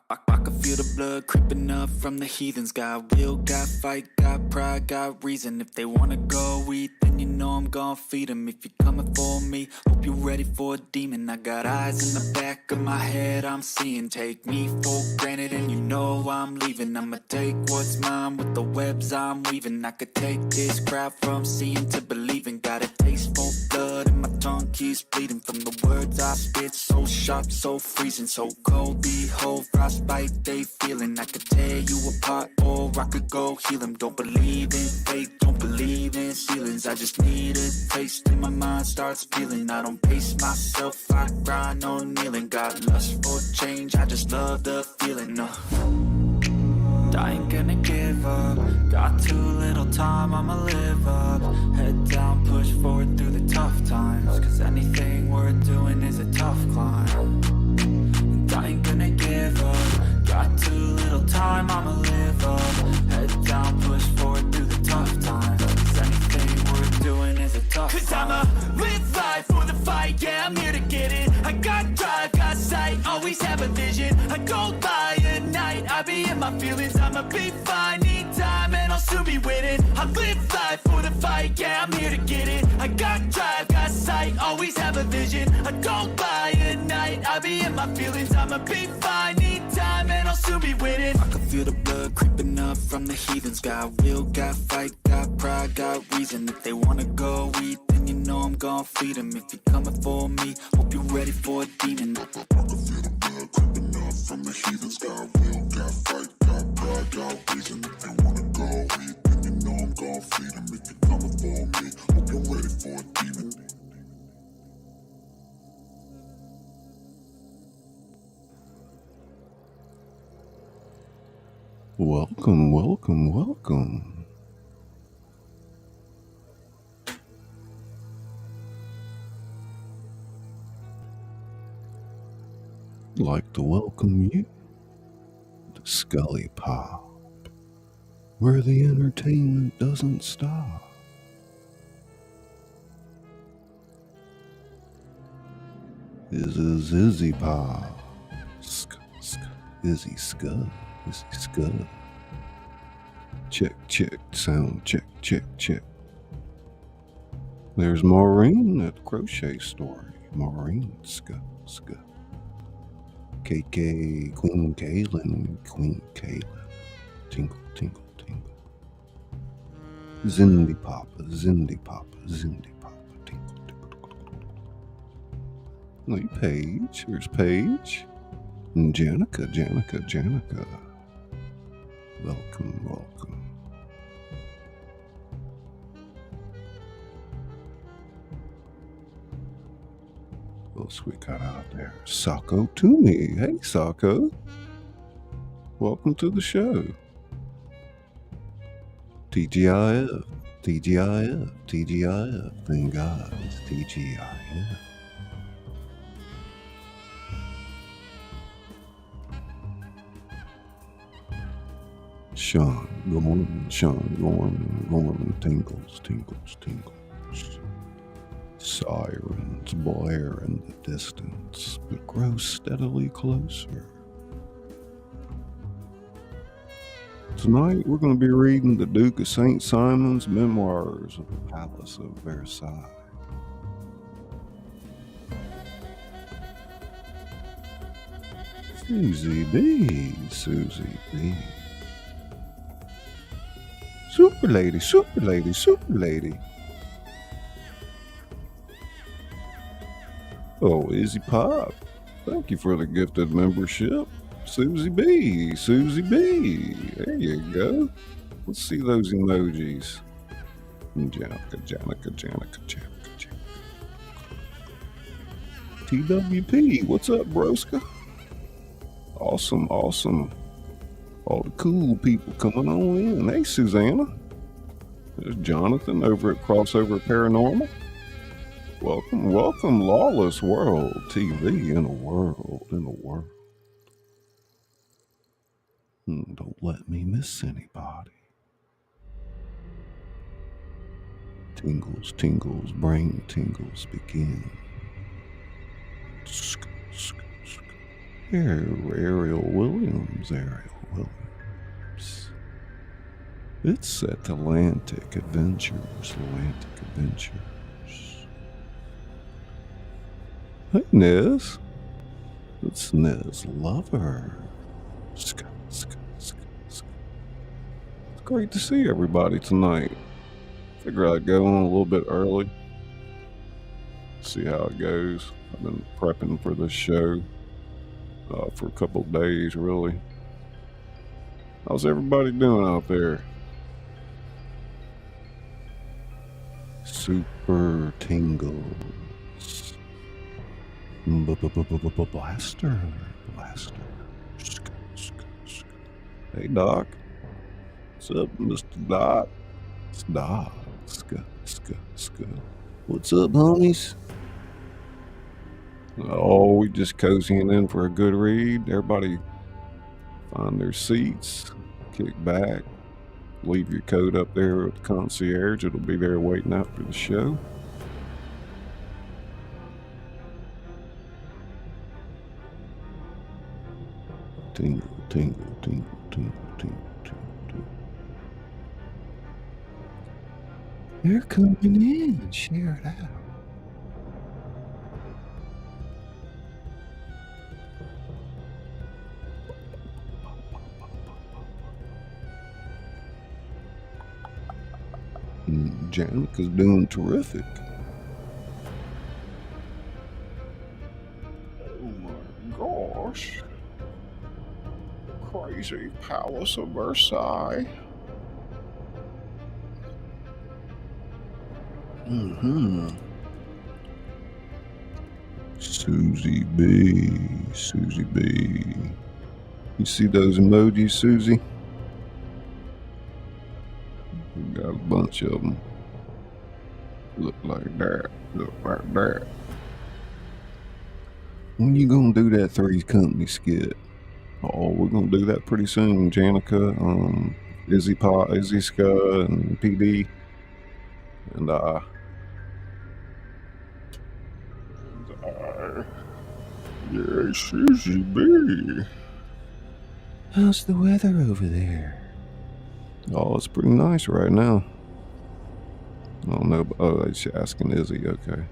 I can feel the blood creeping up from the heathens. Got will, got fight, got pride, got reason. If they wanna go eat, then you know I'm gon' feed them. If you're coming for me, hope you're ready for a demon. I got eyes in the back of my head, I'm seeing. Take me for granted and you know I'm leaving. I'ma take what's mine with the webs I'm weaving. I could take this crowd from seeing to believing. Got a taste for blood and my tongue keeps bleeding. From the words I spit, so sharp, so freezing, so cold. Behold, frostbite they feeling. I could tear you apart or I could go heal them. Don't believe in fate, don't believe in ceilings. I just need a taste and my mind starts feeling. I don't pace myself, I grind on kneeling. Got lust for change, I just love the feeling. I ain't gonna give up. Got too little time, I'ma live up. Head down, push forward through the tough times. Cause anything worth doing is a tough climb. And I ain't gonna give up. Got too little time, I'ma live up. Head down, push forward through the tough times. Cause anything worth doing is a tough climb. Cause I'ma live life for the fight, yeah, I'm here to get it. I got drive, got sight, always have a vision. I go by at night, I be in my feelings. I'ma be fine, need time, and I'll soon be winning. I live life for the fight, yeah, I'm here to get it. I got drive, got sight, always have a vision. I go by at night, I be in my feelings. I'ma be fine, need time, and I'll soon be winning. I can feel the blood creeping up from the heathens. Got will, got fight, got pride, got reason. If they wanna go eat, then you know I'm gon' feed them. If you're coming for me, hope you're ready for a demon. I can feel the blood creeping up from the heathens. Got will, got fight, got pride, got reason. If they wanna go eat, then you know I'm gon' feed them. If you're coming for me, hope you're ready for a demon. Welcome, welcome, welcome. I'd like to welcome you to Scully Pop, where the entertainment doesn't stop. This is Izzy Pop. Izzy Scud. Izzy Scud. Check, check, sound check, check, check. There's Maureen at the crochet story. Maureen, Scud. KK, Queen Kaylin. Tingle, tingle, tingle. Zindy Papa, tingle, tingle. Hey, Paige, there's Paige. And Janica. Welcome. What else we got out there? Sako Toomey. Hey, Sako. Welcome to the show. TGIF. Thank God it's TGIF. Sean, good morning. Tingles. Sirens blare in the distance, but grow steadily closer. Tonight, we're going to be reading the Duke of St. Simon's Memoirs of the Palace of Versailles. Susie B. Super lady. Oh, Izzy Pop. Thank you for the gifted membership. Susie B. There you go. Let's see those emojis. Janica. TWP, what's up, broska? Awesome. All the cool people coming on in. Hey, Susanna. There's Jonathan over at Crossover Paranormal. Welcome, Lawless World TV in a world. Don't let me miss anybody. Tingles, brain tingles begin. Ariel Williams, Ariel Williams. It's Atlantic Adventures, Atlantic Adventures. Hey, Nez. It's Nez Lover. It's great to see everybody tonight. Figure I'd go on a little bit early. See how it goes. I've been prepping for this show for a couple of days, really. How's everybody doing out there? Super tingles. Blaster. Hey, Doc. What's up, Mr. Doc? It's Doc. What's up, homies? Oh, we just cozying in for a good read. Everybody find their seats, kick back, leave your coat up there with the concierge. It'll be there waiting after the show. Tingle, tingle, tingle, tingle, tingle, tingle. They're coming in. Share it out. Janica's doing terrific. Oh my gosh. Crazy Palace of Versailles. Susie B. You see those emojis, Susie? We got a bunch of them. Look like that. When you gonna do that Three's Company skit? Oh, we're gonna do that pretty soon. Janica, Izzy Ska, and PD, and yeah, Susie B. How's the weather over there? Oh, it's pretty nice right now. I don't know. Oh, she's asking Izzy. Okay.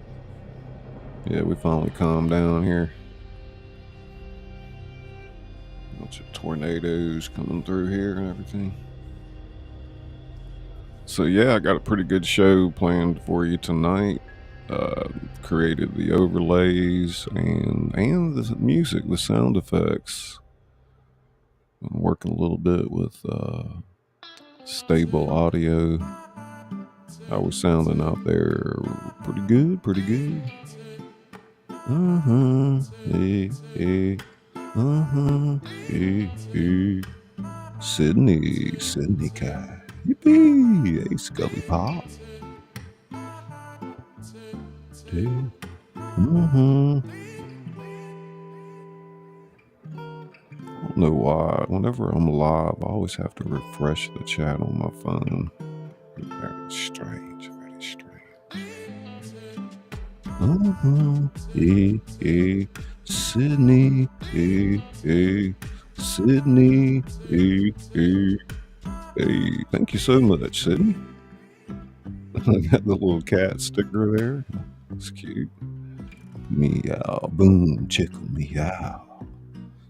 Yeah, we finally calmed down here. Bunch of tornadoes coming through here and everything. So yeah, I got a pretty good show planned for you tonight. Created the overlays and the music, the sound effects. I'm working a little bit with stable audio. How we sounding out there? Pretty good. Sydney Kai. Yippee! Hey, Scully Pop. Dude. I don't know why. Whenever I'm live, I always have to refresh the chat on my phone. Very strange. Sydney. Sydney. Hey, thank you so much, Sydney. I got the little cat sticker there. It's cute. Meow, boom, chickle, meow.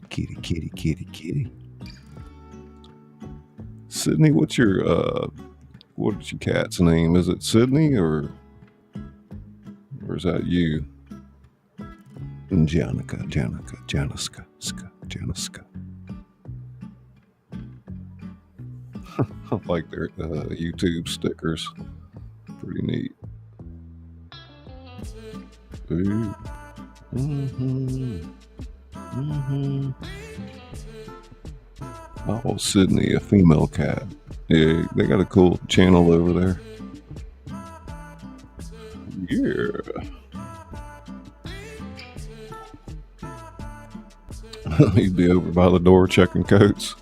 Kitty. Sydney, what's your cat's name? Is it Sydney or is that you? Janica. I like their YouTube stickers. Pretty neat. Ooh. Oh, Sydney, a female cat. Yeah, they got a cool channel over there. Yeah. He'd be over by the door checking coats.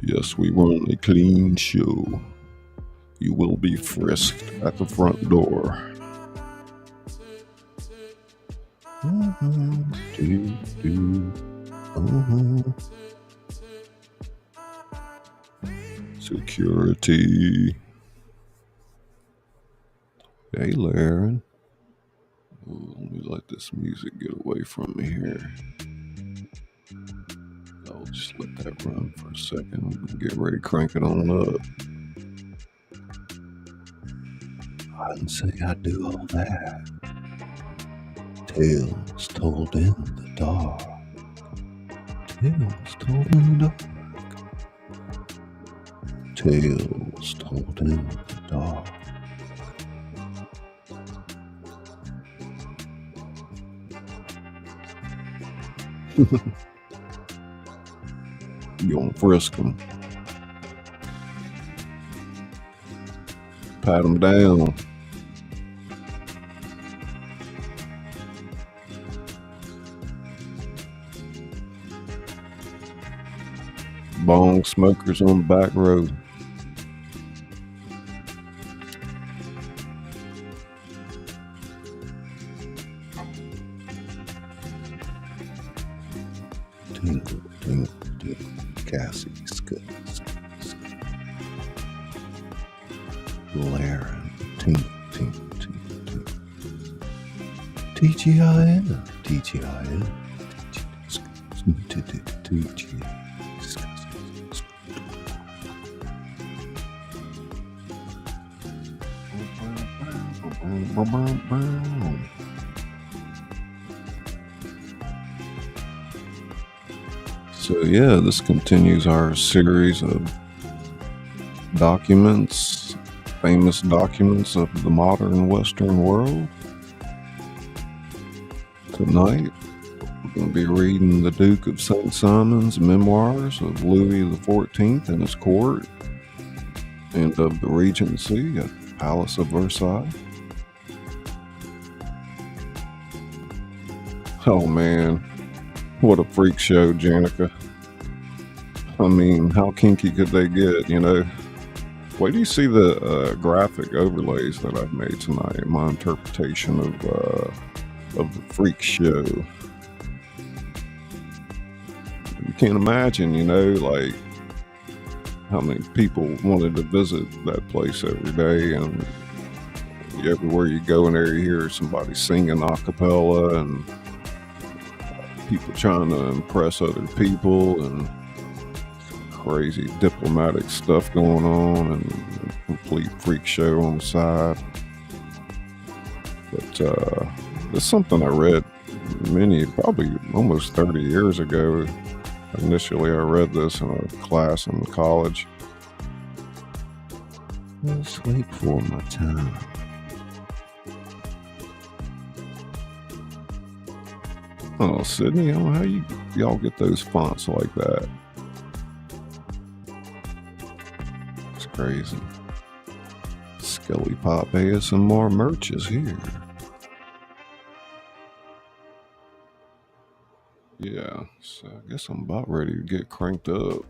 Yes, we run a clean show. You will be frisked at the front door. Security. Hey, Laren. Ooh, let me let this music get away from me here. I'll just let that run for a second and get ready to crank it on up. I didn't say I'd do all that. Tales told in the dark. Tales told in the dark. Tales told in the dark. You gonna frisk them. Pat them down. Bong smokers on the back road. Tingle, tingle, tingle. Cassie, Scully, Laren, tingle, tingle, tingle, tingle. TGIN, TGIN, TGIN. So yeah, this continues our series of documents, famous documents of the modern Western world. Tonight, we're going to be reading the Duke of St. Simon's Memoirs of Louis XIV and his court, and of the Regency at the Palace of Versailles. Oh man, what a freak show, Janica. I mean, how kinky could they get, you know? Wait do you see the graphic overlays that I've made tonight, my interpretation of the freak show. You can't imagine, you know, like how many people wanted to visit that place every day, and everywhere you go in there you hear somebody singing a cappella and people trying to impress other people and crazy diplomatic stuff going on and a complete freak show on the side. But it's something I read probably almost 30 years ago. Initially I read this in a class in college. Let's wait for my time. Oh, Sydney, I don't know how y'all get those fonts like that. It's crazy. Scully Pop ASMR merch is here. Yeah, so I guess I'm about ready to get cranked up.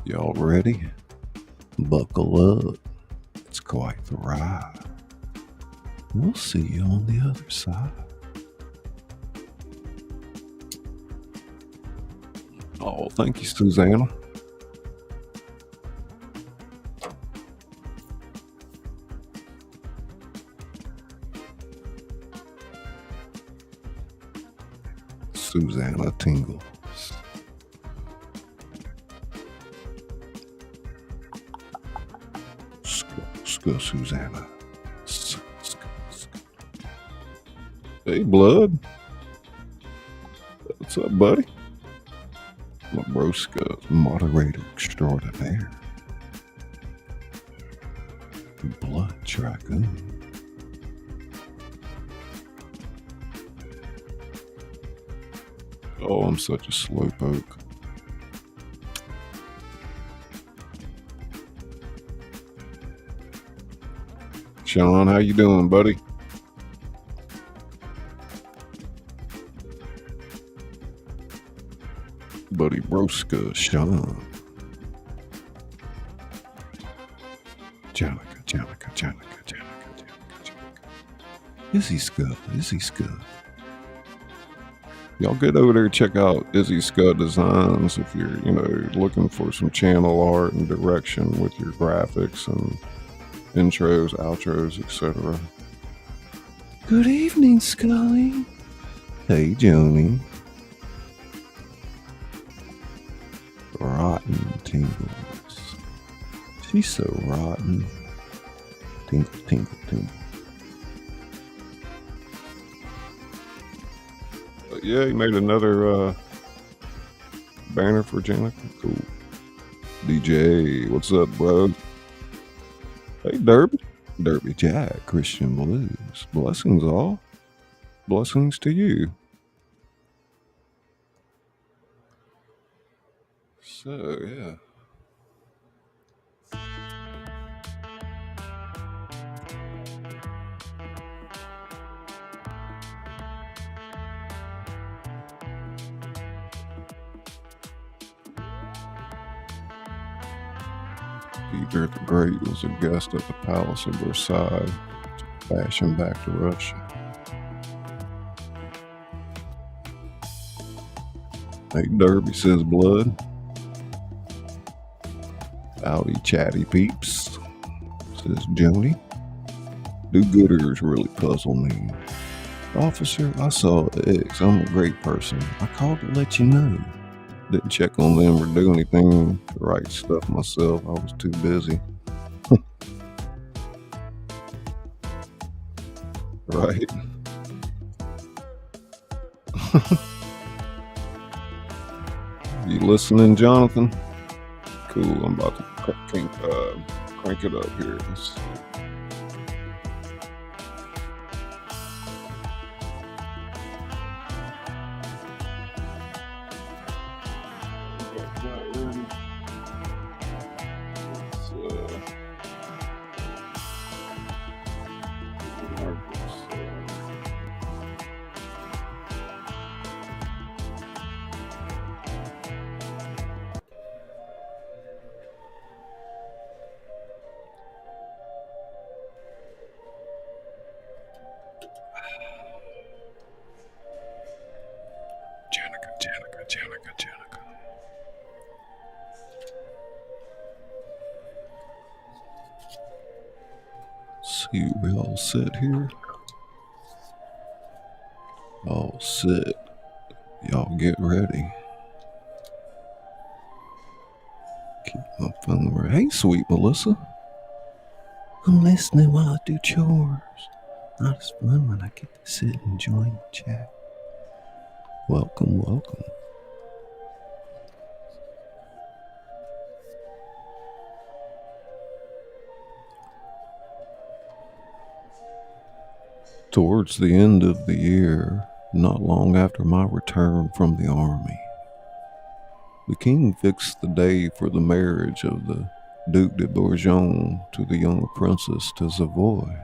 Y'all ready? Buckle up. It's quite the ride. We'll see you on the other side. Oh, thank you, Susanna. Susanna tingles. Susanna. Hey, blood. What's up, buddy? My broska, moderator extraordinaire. Blood dragoon. Oh, I'm such a slowpoke. Sean, how you doing, buddy? Buddy broska, Sean. Janica. Izzy Scud. Y'all get over there, check out Izzy Scud Designs if you're, looking for some channel art and direction with your graphics and intros, outros, etc. Good evening, Scully. Hey, Joni. Rotten tingles. She's so rotten. Tingle. But yeah, he made another banner for Janica. Cool. DJ, what's up, bro? Hey, Derby Jack, Christian Blues. Blessings all. Blessings to you. So, yeah. Peter the Great was a guest at the Palace of Versailles, bashing back to Russia. Hey, Derby says blood. Howdy, chatty peeps, says Joni. Do-gooders really puzzle me. Officer, I saw X. I'm a great person. I called to let you know. Didn't check on them or do anything to write stuff myself. I was too busy. Right. You listening, Jonathan? Cool. I'm about to crank it up here. Let's see. Janica. See, we all sit here. All sit. Y'all get ready. Keep my phone right. Hey, sweet Melissa. I'm listening while I do chores. Not as fun when I get to sit and join the chat. Welcome. Towards the end of the year, not long after my return from the army, the king fixed the day for the marriage of the Duc de Bourgogne to the young princess de Savoy.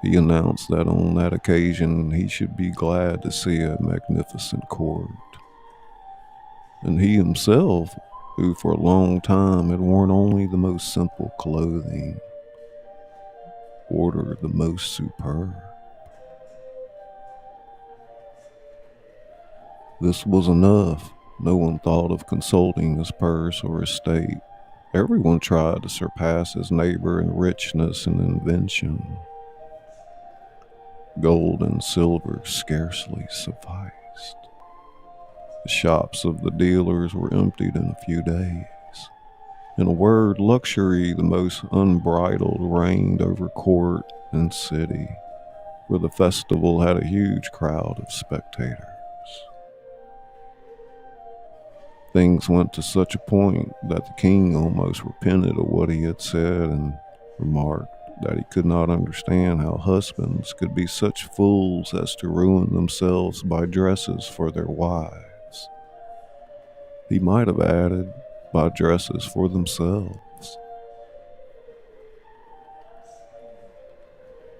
He announced that on that occasion he should be glad to see a magnificent court. And he himself, who for a long time had worn only the most simple clothing, ordered the most superb. This was enough. No one thought of consulting his purse or estate. Everyone tried to surpass his neighbor in richness and invention. Gold and silver scarcely sufficed. The shops of the dealers were emptied in a few days. In a word, luxury, the most unbridled, reigned over court and city, where the festival had a huge crowd of spectators. Things went to such a point that the king almost repented of what he had said and remarked that he could not understand how husbands could be such fools as to ruin themselves by dresses for their wives. He might have added, by dresses for themselves.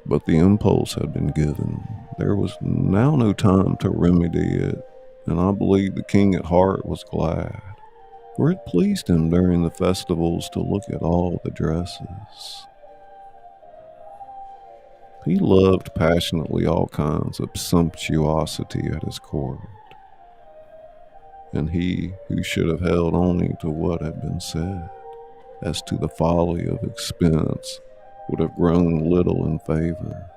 But the impulse had been given. There was now no time to remedy it, and I believe the king at heart was glad, for it pleased him during the festivals to look at all the dresses. He loved passionately all kinds of sumptuosity at his court, and he who should have held only to what had been said as to the folly of expense would have grown little in favor.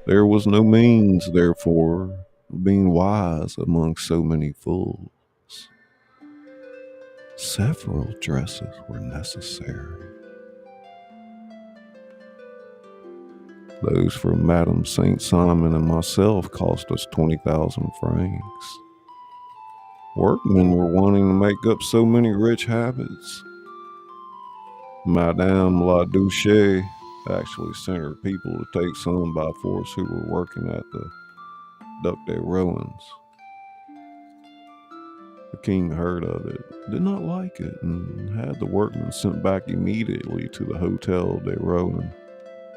There was no means, therefore, of being wise among so many fools. Several dresses were necessary. Those for Madame Saint Simon and myself cost us 20,000 francs. Workmen were wanting to make up so many rich habits. Madame la Duchesse actually sent her people to take some by force who were working at the Duc des Roans. The king heard of it, did not like it, and had the workmen sent back immediately to the Hotel des Roans,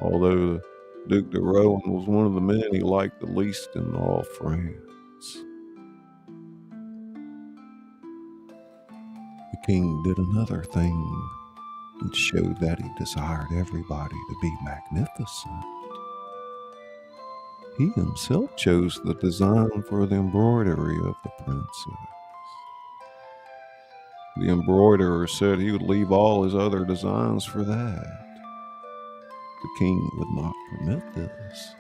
although the Duc de Rohan was one of the men he liked the least in all France. The king did another thing which showed that he desired everybody to be magnificent. He himself chose the design for the embroidery of the princess. The embroiderer said he would leave all his other designs for that. The king would not permit this.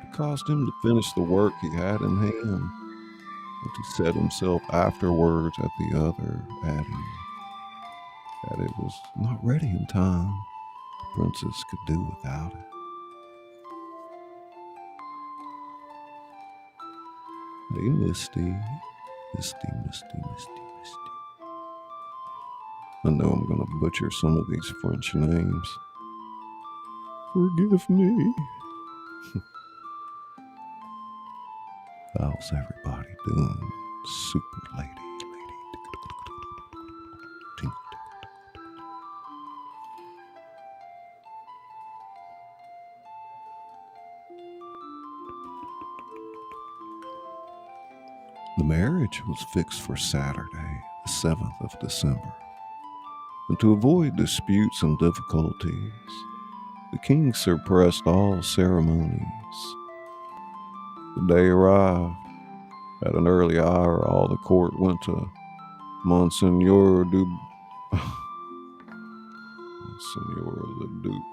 It caused him to finish the work he had in hand, and to set himself afterwards at the other, adding that it was not ready in time. The princess could do without it. Hey, Misty. I know I'm going to butcher some of these French names. Forgive me. How's everybody doing? Super lady. Tingle. The marriage was fixed for Saturday, the 7th of December. And to avoid disputes and difficulties, the king suppressed all ceremonies. The day arrived. At an early hour, all the court went to Monseigneur le Duc.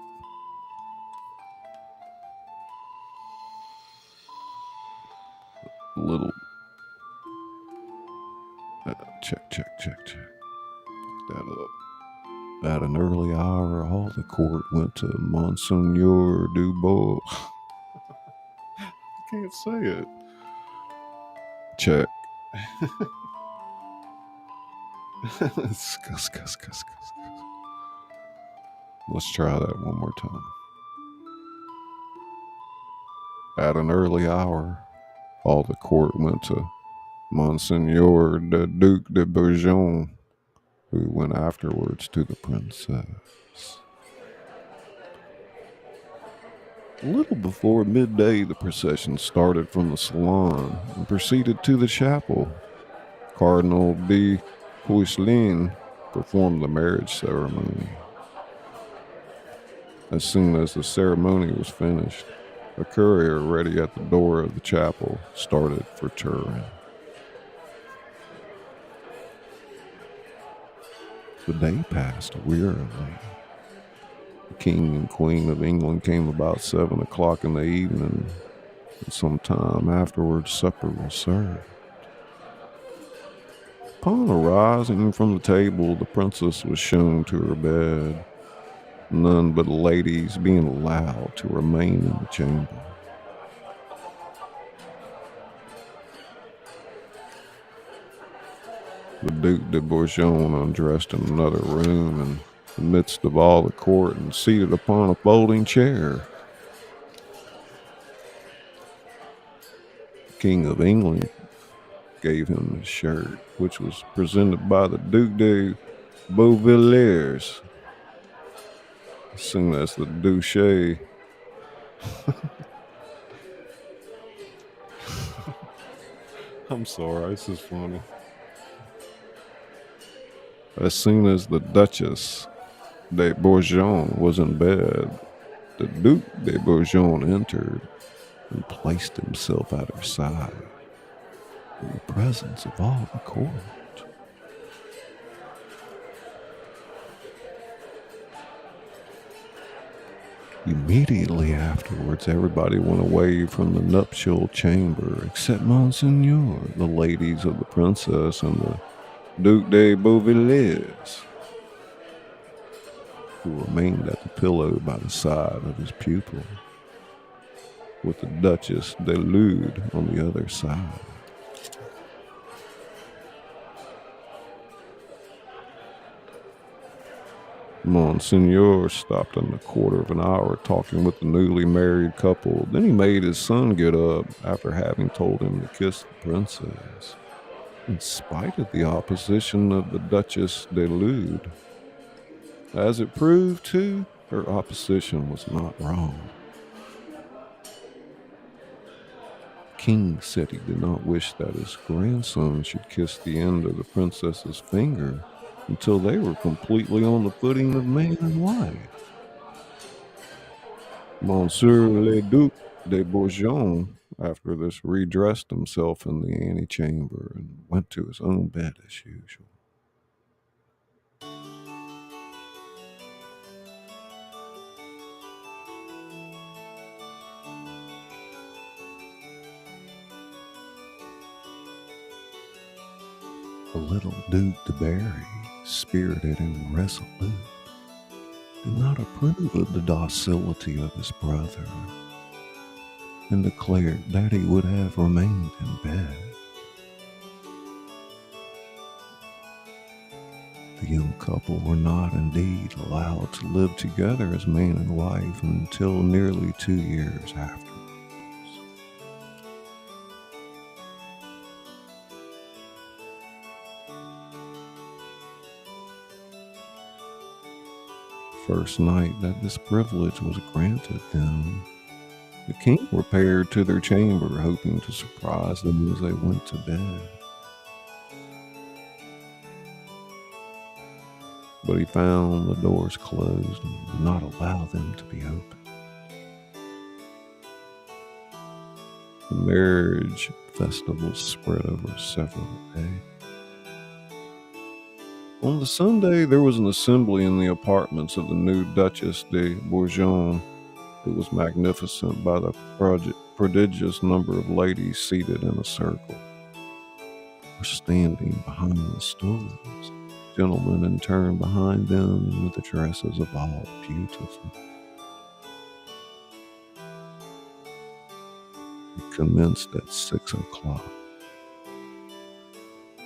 Little. Check. That up. At an early hour, all the court went to Monseigneur Dubois. I can't say it. Check. Cuss. Let's try that one more time. At an early hour, all the court went to Monseigneur the Duc de Bourgogne, who went afterwards to the princess. A little before midday, the procession started from the salon and proceeded to the chapel. Cardinal de Poisselin performed the marriage ceremony. As soon as the ceremony was finished, a courier ready at the door of the chapel started for Turin. The day passed wearily. The King and Queen of England came about 7 o'clock in the evening, and some time afterwards supper was served. Upon arising from the table, the princess was shown to her bed, none but ladies being allowed to remain in the chamber. The Duc de Bourgogne undressed in another room in the midst of all the court and seated upon a folding chair. The King of England gave him his shirt, which was presented by the Duc de Beauvilliers. As soon as the Duchesse I'm sorry, this is funny. As soon as the Duchess de Bourgogne was in bed, the Duc de Bourgogne entered and placed himself at her side in the presence of all the court. Immediately afterwards, everybody went away from the nuptial chamber except Monseigneur, the ladies of the princess, and the Duc de Beauvilliers, who remained at the pillow by the side of his pupil, with the Duchess de Lude on the other side. Monseigneur stopped in a quarter of an hour talking with the newly married couple. Then he made his son get up after having told him to kiss the princess, in spite of the opposition of the Duchess de Lude. As it proved, too, her opposition was not wrong. The king said he did not wish that his grandson should kiss the end of the princess's finger until they were completely on the footing of man and wife. Monsieur le Duc de Bourgogne, after this, redressed himself in the antechamber and went to his own bed as usual. The little Duc de Berry, spirited and resolute, did not approve of the docility of his brother and declared that he would have remained in bed. The young couple were not indeed allowed to live together as man and wife until nearly 2 years afterwards. First night that this privilege was granted them, the king repaired to their chamber, hoping to surprise them as they went to bed. But he found the doors closed and did not allow them to be opened. The marriage festival spread over several days. On the Sunday, there was an assembly in the apartments of the new Duchess de Bourgogne. It was magnificent by the prodigious number of ladies seated in a circle, or standing behind the stools, gentlemen in turn behind them, and with the dresses of all beautiful. It commenced at 6 o'clock.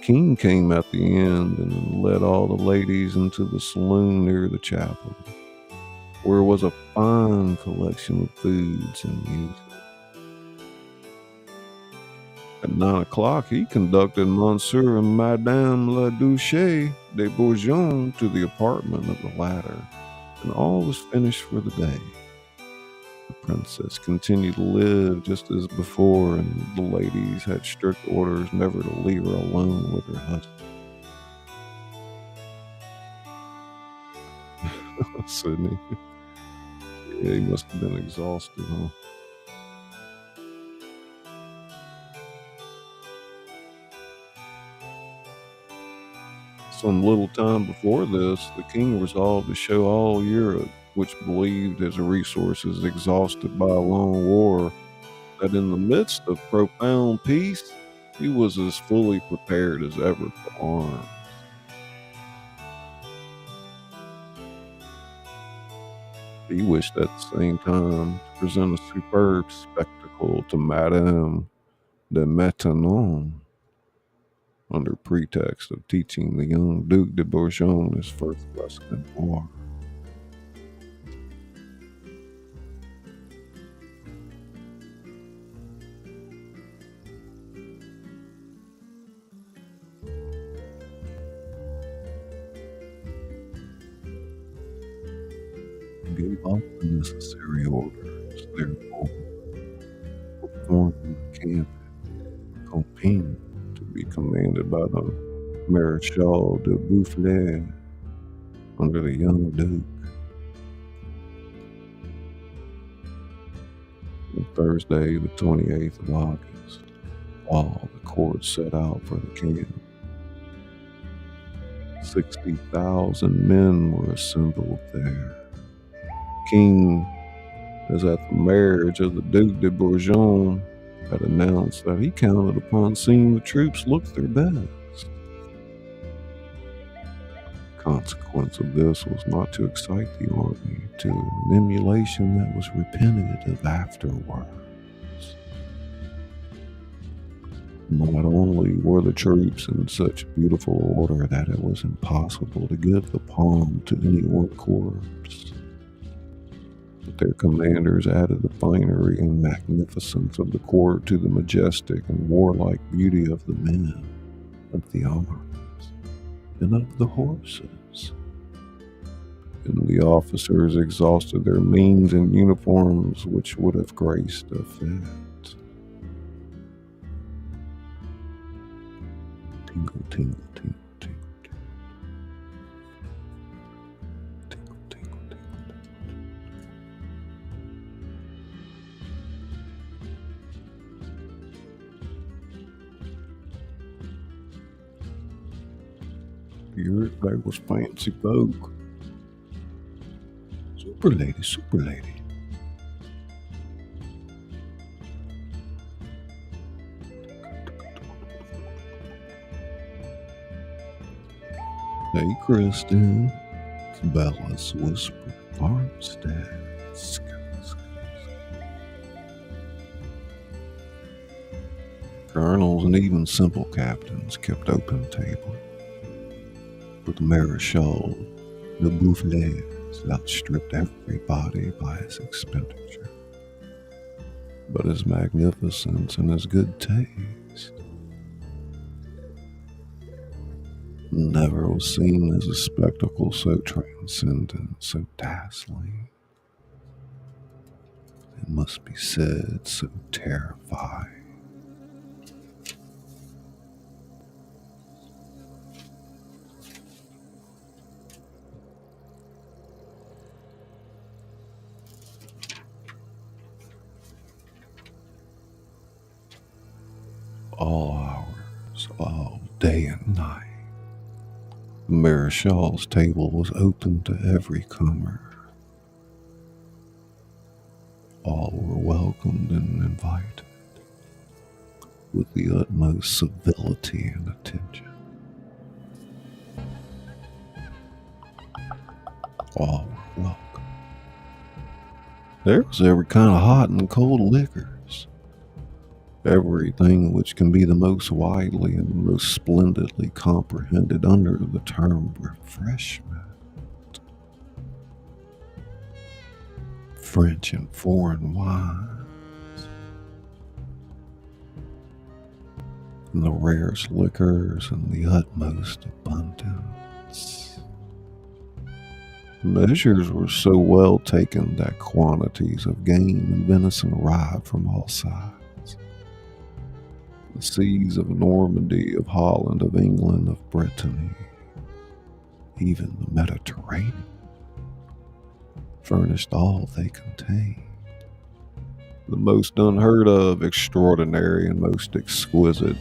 King came at the end and led all the ladies into the saloon near the chapel, where was a fine collection of foods and music. At 9 o'clock, he conducted Monsieur and Madame la Duchesse de Bourgogne to the apartment of the latter, and all was finished for the day. The princess continued to live just as before, and the ladies had strict orders never to leave her alone with her husband. Sydney. Yeah, he must have been exhausted, huh? Some little time before this, the king resolved to show all Europe, which believed his resources exhausted by a long war, that in the midst of profound peace, he was as fully prepared as ever for arms. He wished at the same time to present a superb spectacle to Madame de Maintenon, under pretext of teaching the young Duc de Bourgogne his first lesson in war. He gave all the necessary orders, therefore, for forming the camp at Compiègne, to be commanded by the Maréchal de Boufflers under the young Duke. On Thursday, the 28th of August, all the court set out for the camp. 60,000 men were assembled there. King, as at the marriage of the Duc de Bourgogne, had announced that he counted upon seeing the troops look their best. The consequence of this was not to excite the army to an emulation that was repetitive afterwards. Not only were the troops in such beautiful order that it was impossible to give the palm to any one corps, but their commanders added the finery and magnificence of the court to the majestic and warlike beauty of the men, of the arms, and of the horses. And the officers exhausted their means in uniforms which would have graced a fete. Tingle, tingle, tingle, tingle, tingle, tingle, tingle, tingle. There was fancy folk. Super lady, super lady. Hey, Kristen, Bella's whispered farmstead. Colonels and even simple captains kept open table, but the Maréchal de Boufflers outstripped everybody by his expenditure. But his magnificence and his good taste never was seen as a spectacle so transcendent, so dazzling. It must be said, so terrifying. All hours, all day and night, the Maréchal's table was open to every comer. All were welcomed and invited with the utmost civility and attention. All were welcome. There was every kind of hot and cold liquors, everything which can be the most widely and most splendidly comprehended under the term refreshment. French and foreign wines, and the rarest liquors in the utmost abundance. Measures were so well taken that quantities of game and venison arrived from all sides. The seas of Normandy, of Holland, of England, of Brittany, even the Mediterranean, furnished all they contained. The most unheard of, extraordinary, and most exquisite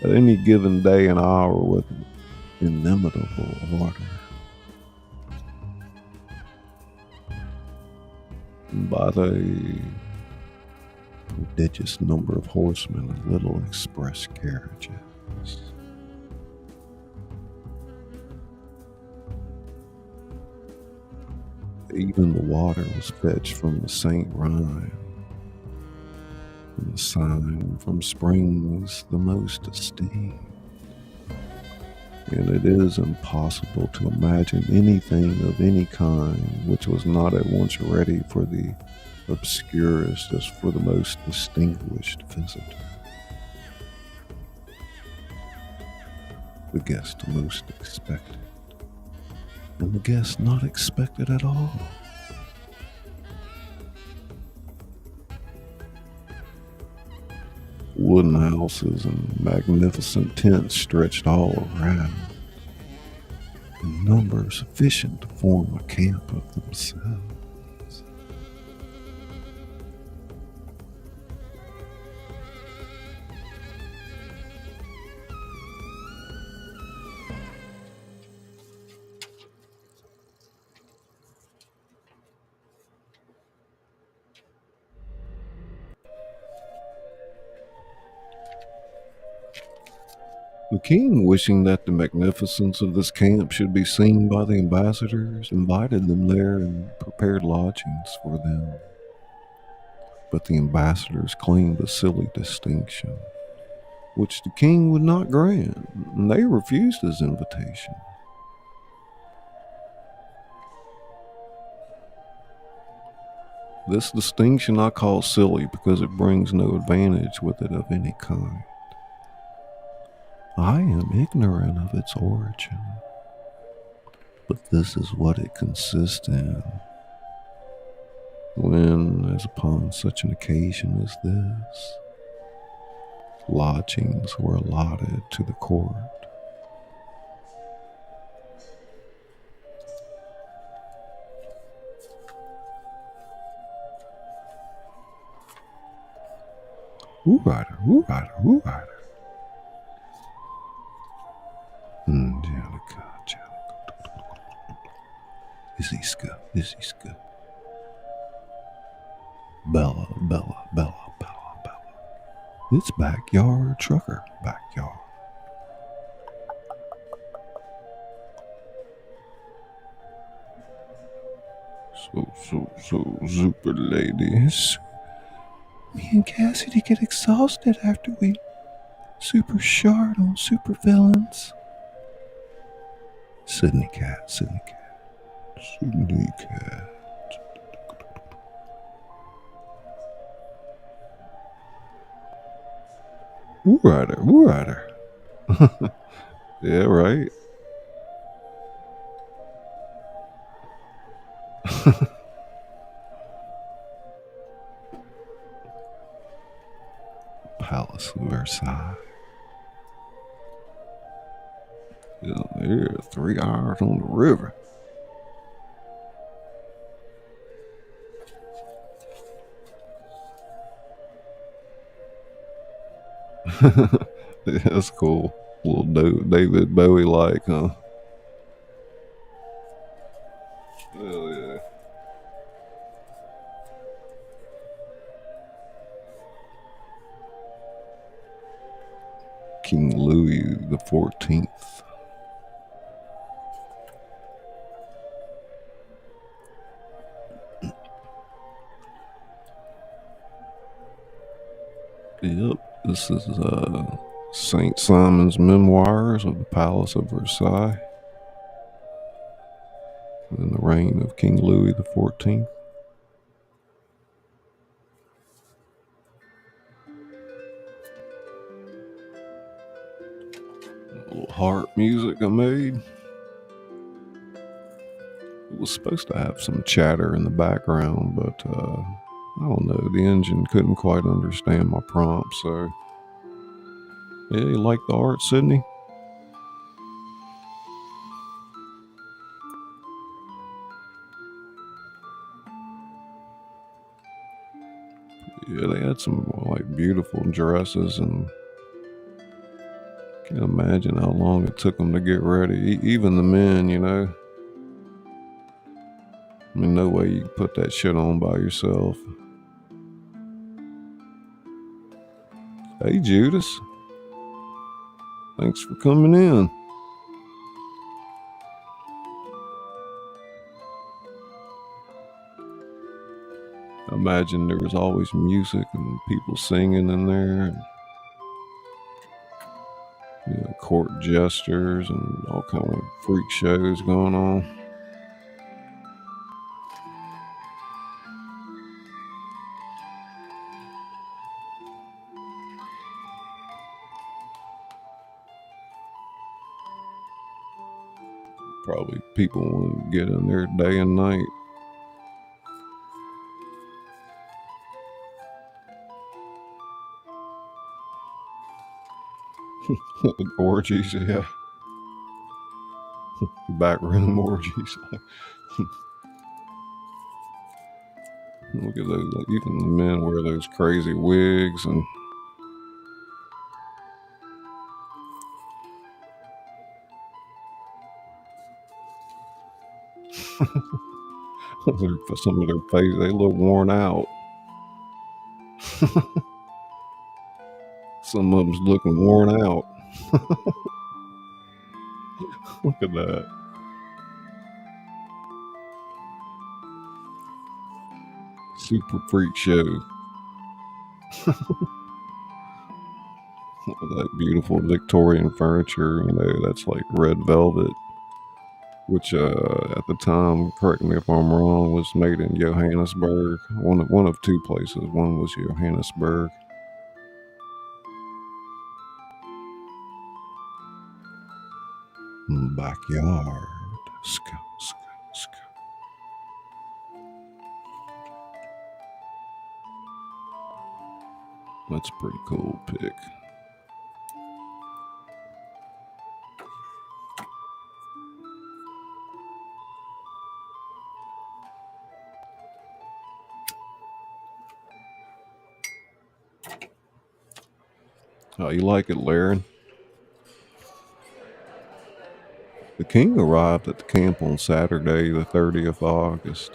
at any given day and hour with inimitable order. And by the prodigious number of horsemen and little express carriages. Even the water was fetched from the St. Rhine, and the sign from springs the most esteemed. And it is impossible to imagine anything of any kind which was not at once ready for the obscurest as for the most distinguished visitor. The guest most expected, and the guest not expected at all. Wooden houses and magnificent tents stretched all around. number sufficient to form a camp of themselves. The king, wishing that the magnificence of this camp should be seen by the ambassadors, invited them there and prepared lodgings for them. But the ambassadors claimed a silly distinction, which the king would not grant, and they refused his invitation. This distinction I call silly because it brings no advantage with it of any kind. I am ignorant of its origin, but this is what it consists in. When, as upon such an occasion as this, lodgings were allotted to the court, Woo rider, woo rider, woo rider. Angelica, Angelica. Izzyska. Bella, Bella, Bella, Bella, Bella. It's backyard trucker, backyard. So, super ladies. Me and Cassidy get exhausted after we super shard on super villains. Sydney cat. Woo rider. Yeah, right. Palace of Versailles. Yeah, there, 3 hours on the river. Yeah, that's cool. Little David Bowie like, huh? Hell yeah. King Louis the 14th. Yep, this is St. Simon's Memoirs of the Palace of Versailles in the reign of King Louis the 14th. A little harp music I made. It was supposed to have some chatter in the background, but I don't know, the engine couldn't quite understand my prompt, so yeah, you like the art, Sydney? Yeah, they had some like beautiful dresses, and can't imagine how long it took them to get ready. Even the men, you know. I mean, no way you can put that shit on by yourself. Hey, Judas. Thanks for coming in. I imagine there was always music and people singing in there. And, you know, court jesters and all kind of freak shows going on. Probably people want to get in there day and night. Orgies, yeah. Backroom orgies. Look at those. Like, even the men wear those crazy wigs and some of their faces, they look worn out. Some of them's looking worn out. Look at that. Super freak show. That beautiful Victorian furniture, that's like red velvet, which at the time, correct me if I'm wrong, was made in Johannesburg. One of two places. One was Johannesburg. Backyard. Ska. That's a pretty cool pic. How you like it, Laren? The king arrived at the camp on Saturday, the 30th of August,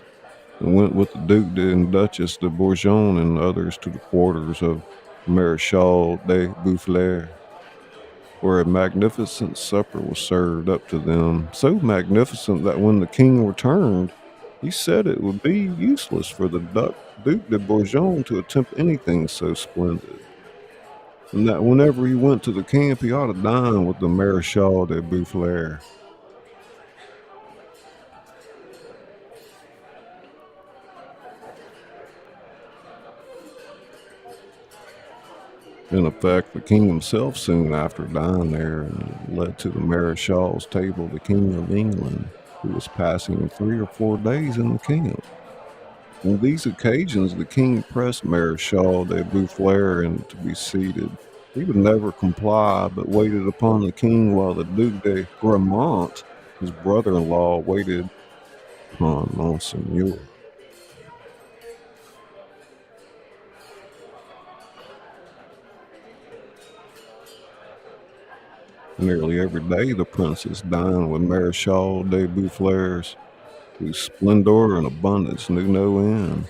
and went with the Duke and Duchess de Bourgogne and others to the quarters of Maréchal de Boufflers, where a magnificent supper was served up to them, so magnificent that when the king returned, he said it would be useless for the Duke de Bourgogne to attempt anything so splendid, and that whenever he went to the camp, he ought to dine with the Maréchal de Boufflers. In effect, the king himself soon after dined there and led to the Marechal's table the King of England, who was passing 3 or 4 days in the camp. On these occasions, the king pressed Maréchal de Boufflers to be seated. He would never comply, but waited upon the king while the Duc de Gramont, his brother-in-law, waited upon Monseigneur. Nearly every day the princess dined with Maréchal de Boufflers, whose splendor and abundance knew no end.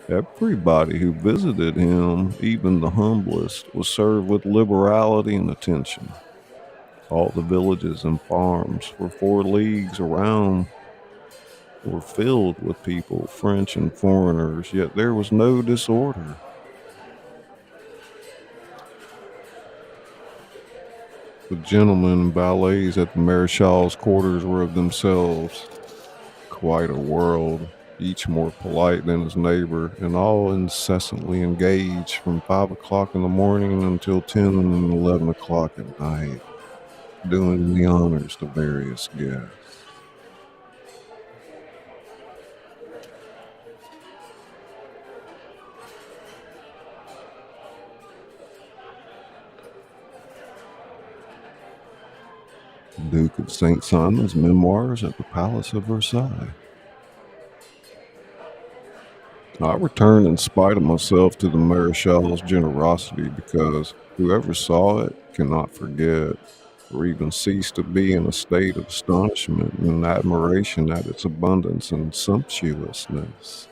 Everybody who visited him, even the humblest, was served with liberality and attention. All the villages and farms for 4 leagues around were filled with people, French and foreigners, yet there was no disorder. The gentlemen and valets at the Maréchal's quarters were of themselves quite a world, each more polite than his neighbor, and all incessantly engaged from 5 o'clock in the morning until 10 and 11 o'clock at night, doing the honors to various guests. Duke of St. Simon's Memoirs at the Palace of Versailles. I returned in spite of myself to the Maréchal's generosity, because whoever saw it cannot forget, or even cease to be in a state of astonishment and admiration at its abundance and sumptuousness,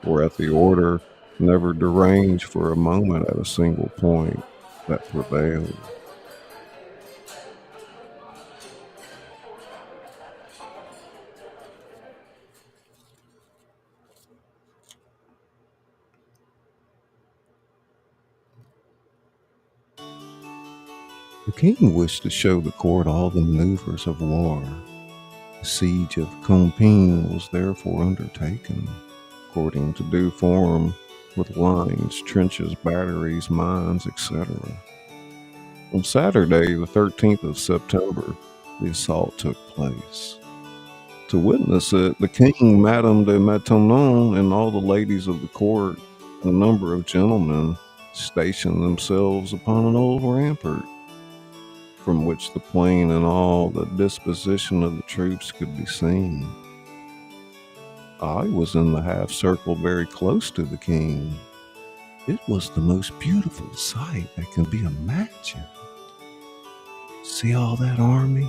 or at the order, never deranged for a moment at a single point, that prevailed. The king wished to show the court all the maneuvers of war. The siege of Compiègne was therefore undertaken, according to due form, with lines, trenches, batteries, mines, etc. On Saturday, the 13th of September, the assault took place. To witness it, the king, Madame de Maintenon, and all the ladies of the court, and a number of gentlemen, stationed themselves upon an old rampart. from which the plain and all the disposition of the troops could be seen. I was in the half circle very close to the king. It was the most beautiful sight that can be imagined. See all that army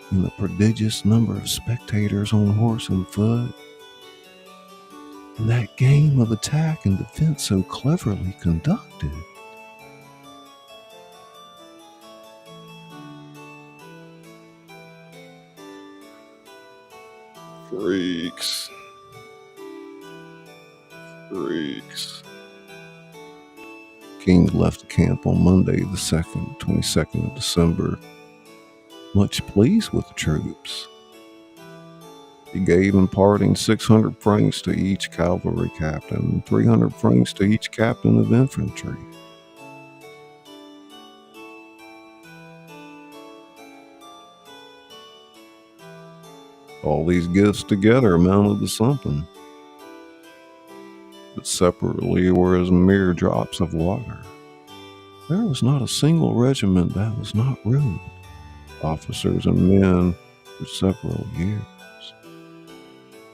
and the prodigious number of spectators on horse and foot, and that game of attack and defense so cleverly conducted. Freaks. King left the camp on Monday the 22nd of December, much pleased with the troops. He gave in parting 600 francs to each cavalry captain and 300 francs to each captain of infantry. All these gifts together amounted to something, but separately were as mere drops of water. There was not a single regiment that was not ruined, officers and men, for several years.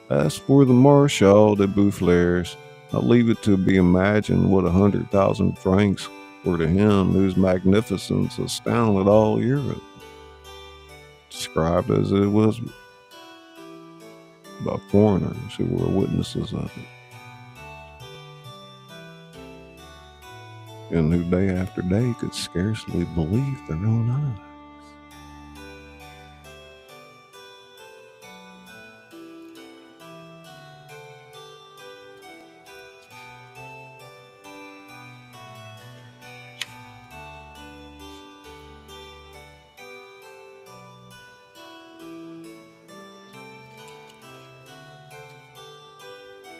As for the Marshal de Boufflers, I leave it to be imagined what 100,000 francs were to him whose magnificence astounded all Europe, described as it was by foreigners who were witnesses of it, and who day after day could scarcely believe their own eyes.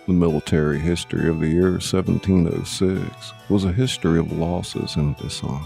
The military history of the year 1706 was a history of losses and dishonor.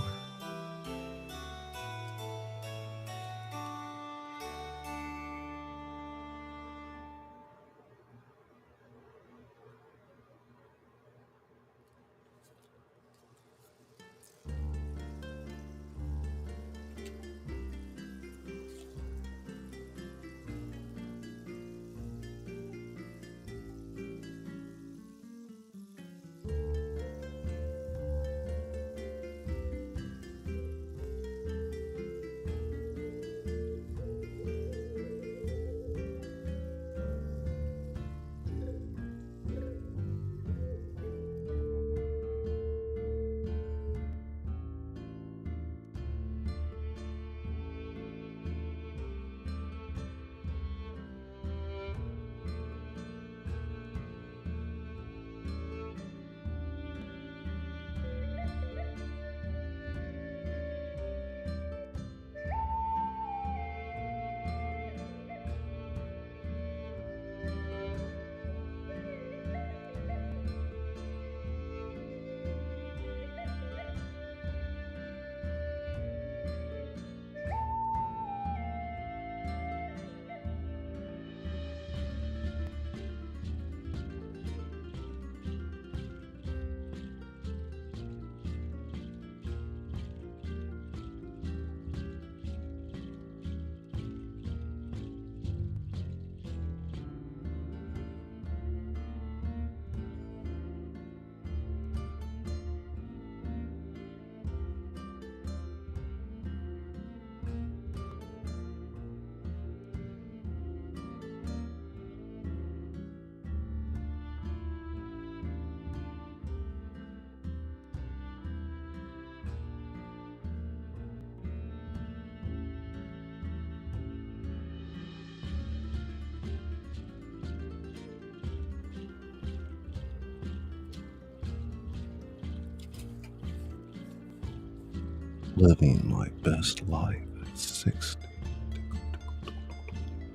Living my best life at 60.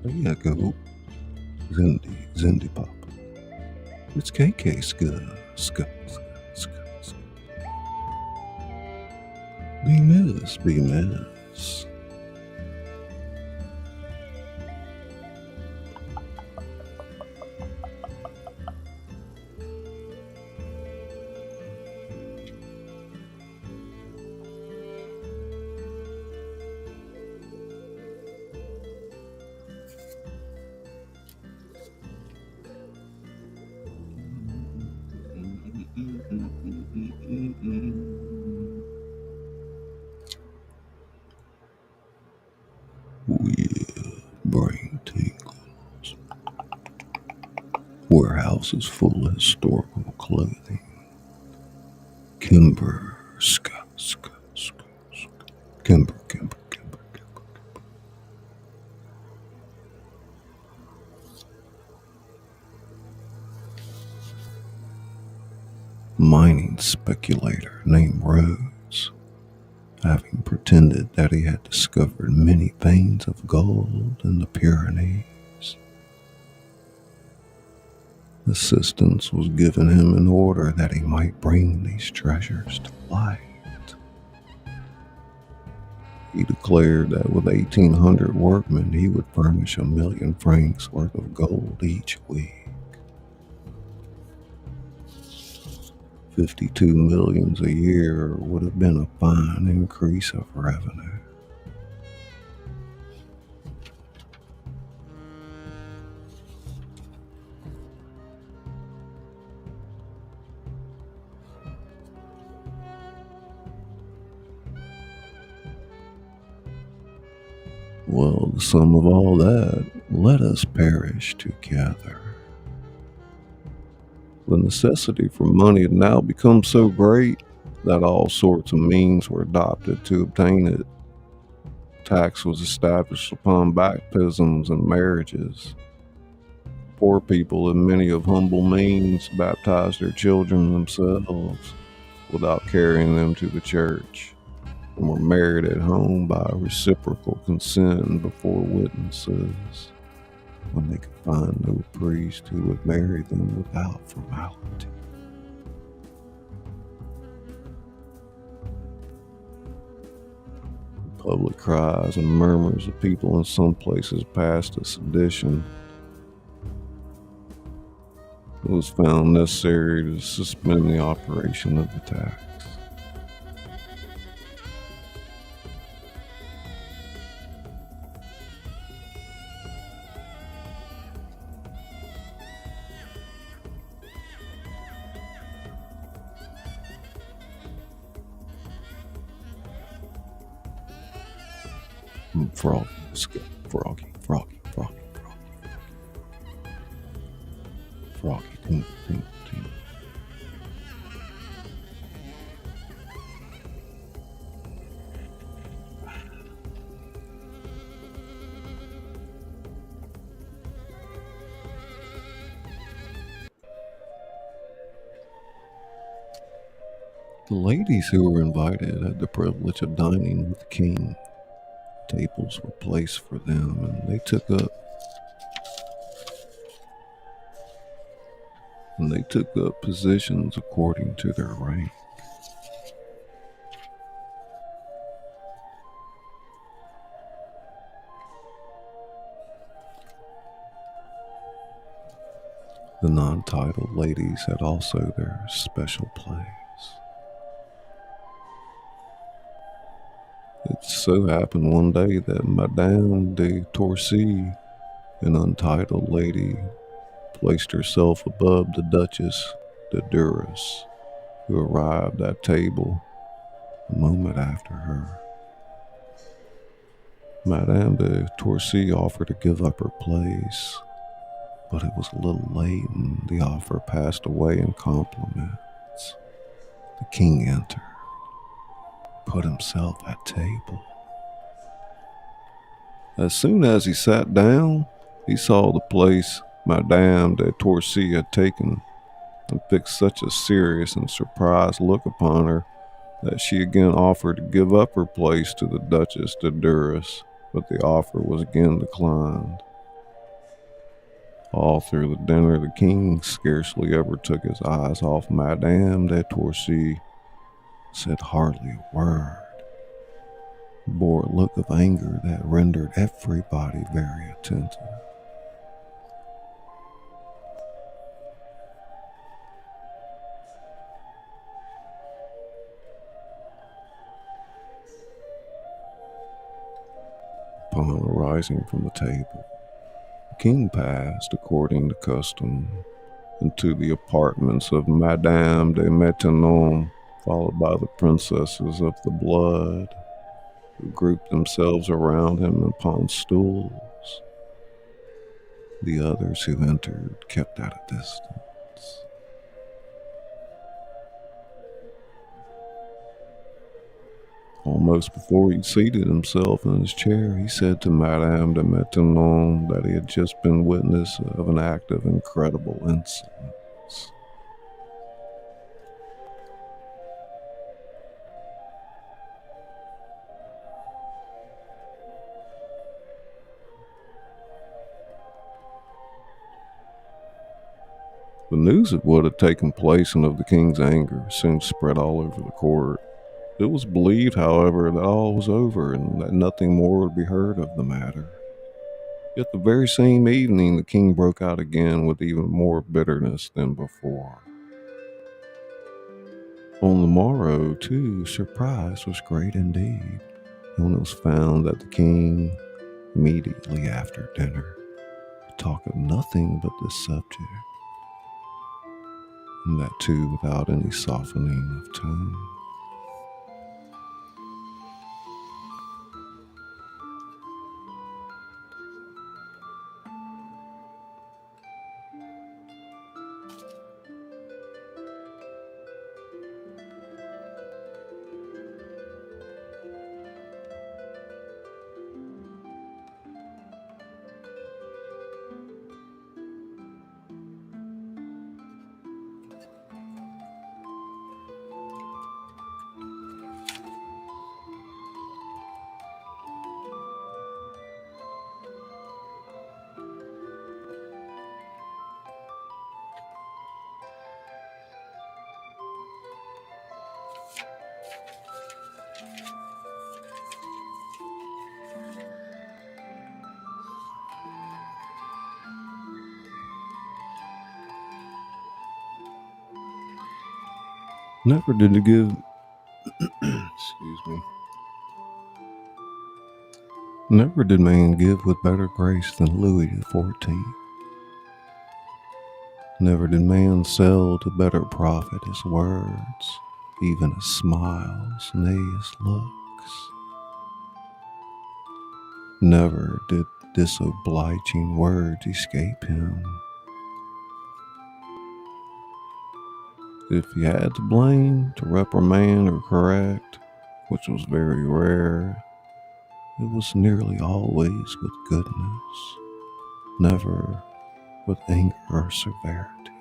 There you go. Zindi Pop. It's KK Ska. Be miss. Yeah, brain tingles. Warehouses full of historical clothing. Kimber, Kimber. Mining speculator named Rhodes, having pretended that he had discovered many veins of gold in the Pyrenees. Assistance was given him in order that he might bring these treasures to light. He declared that with 1,800 workmen he would furnish 1,000,000 francs worth of gold each week. 52 millions a year would have been a fine increase of revenue. Well, the sum of all that, let us perish together. The necessity for money had now become so great that all sorts of means were adopted to obtain it. Tax was established upon baptisms and marriages. Poor people and many of humble means baptized their children themselves without carrying them to the church, and were married at home by reciprocal consent before witnesses, when they could find no priest who would marry them without formality. Public cries and murmurs of people in some places passed a sedition. It was found necessary to suspend the operation of the tax. Froggy, tinkle, tinkle, tinkle. The ladies who were invited had the privilege of dining with the king. Tables were placed for them, and they took up positions according to their rank. The non-titled ladies had also their special place. It so happened one day that Madame de Torcy, an untitled lady, placed herself above the Duchess de Duras, who arrived at table a moment after her. Madame de Torcy offered to give up her place, but it was a little late and the offer passed away in compliments. The king entered, put himself at table. As soon as he sat down, he saw the place Madame de Torcy had taken, and fixed such a serious and surprised look upon her that she again offered to give up her place to the Duchess de Duras, but the offer was again declined. All through the dinner, the king scarcely ever took his eyes off Madame de Torcy, said hardly a word, bore a look of anger that rendered everybody very attentive. Upon arising from the table, the king passed, according to custom, into the apartments of Madame de Maintenon, followed by the princesses of the blood, who grouped themselves around him upon stools. The others who entered kept at a distance. Almost before he seated himself in his chair, he said to Madame de Maintenon that he had just been witness of an act of incredible insolence. The news of what had taken place and of the king's anger soon spread all over the court. It was believed, however, that all was over and that nothing more would be heard of the matter. Yet the very same evening, the king broke out again with even more bitterness than before. On the morrow, too, surprise was great indeed, when it was found that the king, immediately after dinner, could talk of nothing but this subject, and that too without any softening of tone. Never did it give excuse me. Never did man give with better grace than Louis XIV. Never did man sell to better profit his words, even his smiles, nay his looks. Never did disobliging words escape him. If he had to blame, to reprimand or correct, which was very rare, it was nearly always with goodness, never with anger or severity.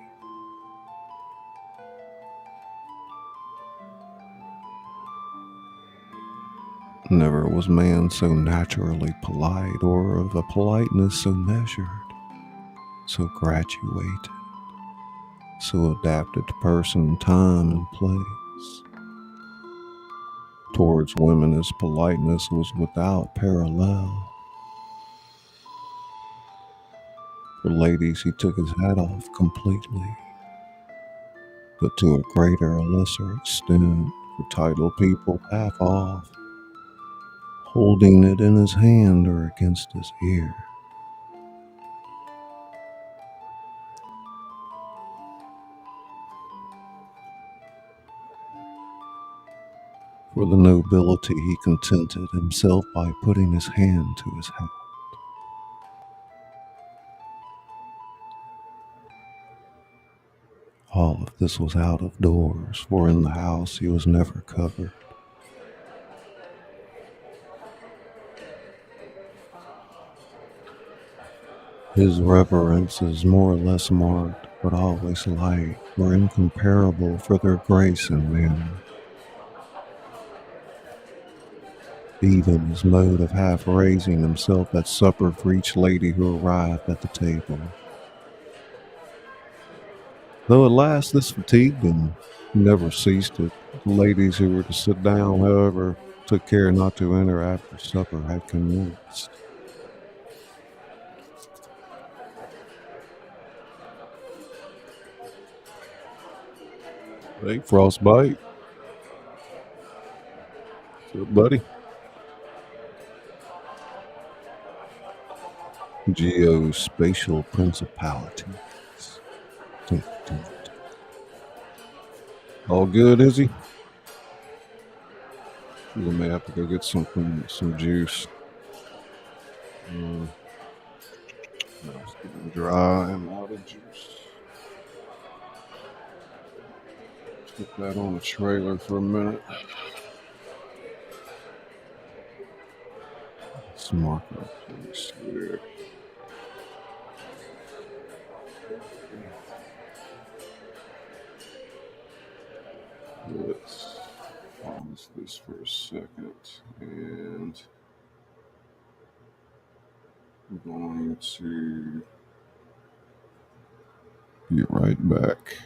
Never was man so naturally polite, or of a politeness so measured, so graduated, so adapted to person, time, and place. Towards women, his politeness was without parallel. For ladies, he took his hat off completely, but to a greater or lesser extent, for titled people, half off, holding it in his hand or against his ear. For the nobility, he contented himself by putting his hand to his hat. All of this was out of doors, for in the house he was never covered. His reverences, more or less marked, but always light, were incomparable for their grace and manner. Even his mode of half raising himself at supper for each lady who arrived at the table. Though at last this fatigued him, he never ceased it. The ladies who were to sit down, however, took care not to enter after supper had commenced. Hey, Frostbite. What's up, buddy? Geospatial principalities. All good, is he? We may have to go get some juice. It's getting dry and out of juice. Put that on the trailer for a minute. Let's mark my place there. Let's pause this for a second, and I'm going to be right back.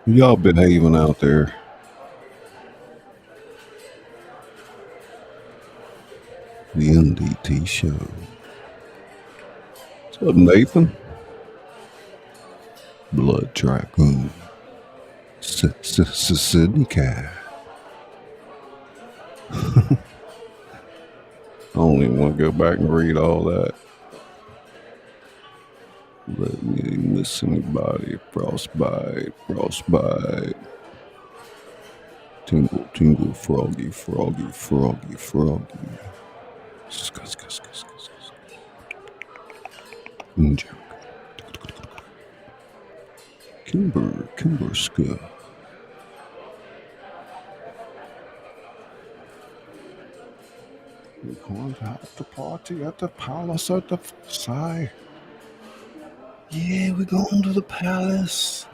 Y'all behaving out there. The NDT show. What's up, Nathan? Blood Dragoon. Sydney Cat. I don't even want to go back and read all that. Let me miss anybody. Frostbite. Tingle, tingle, froggy. Kimberska. We're going to have the party at the palace at the Versailles. Yeah, we're going to the palace.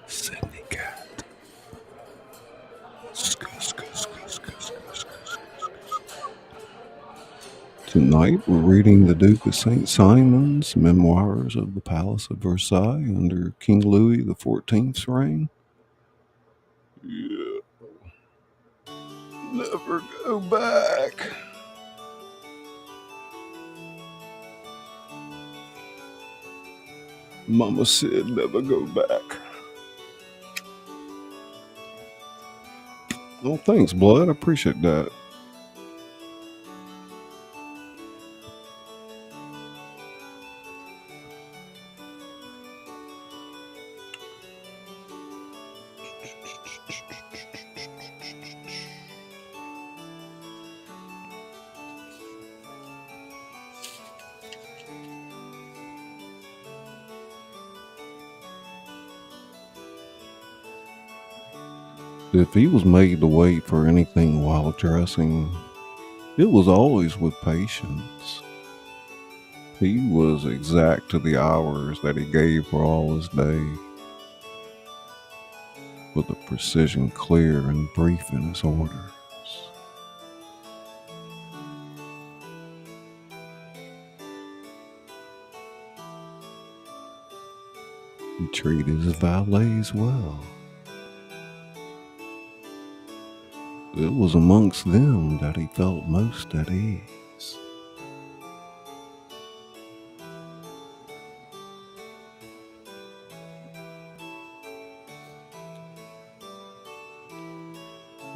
Sydney cat. Tonight we're reading the Duke of St. Simon's Memoirs of the Palace of Versailles under King Louis XIV's reign. Yeah. Never go back. Mama said never go back. Oh, thanks, Blood. I appreciate that. If he was made to wait for anything while dressing, it was always with patience. He was exact to the hours that he gave for all his day, with a precision clear and brief in his orders. He treated his valets well. It was amongst them that he felt most at ease.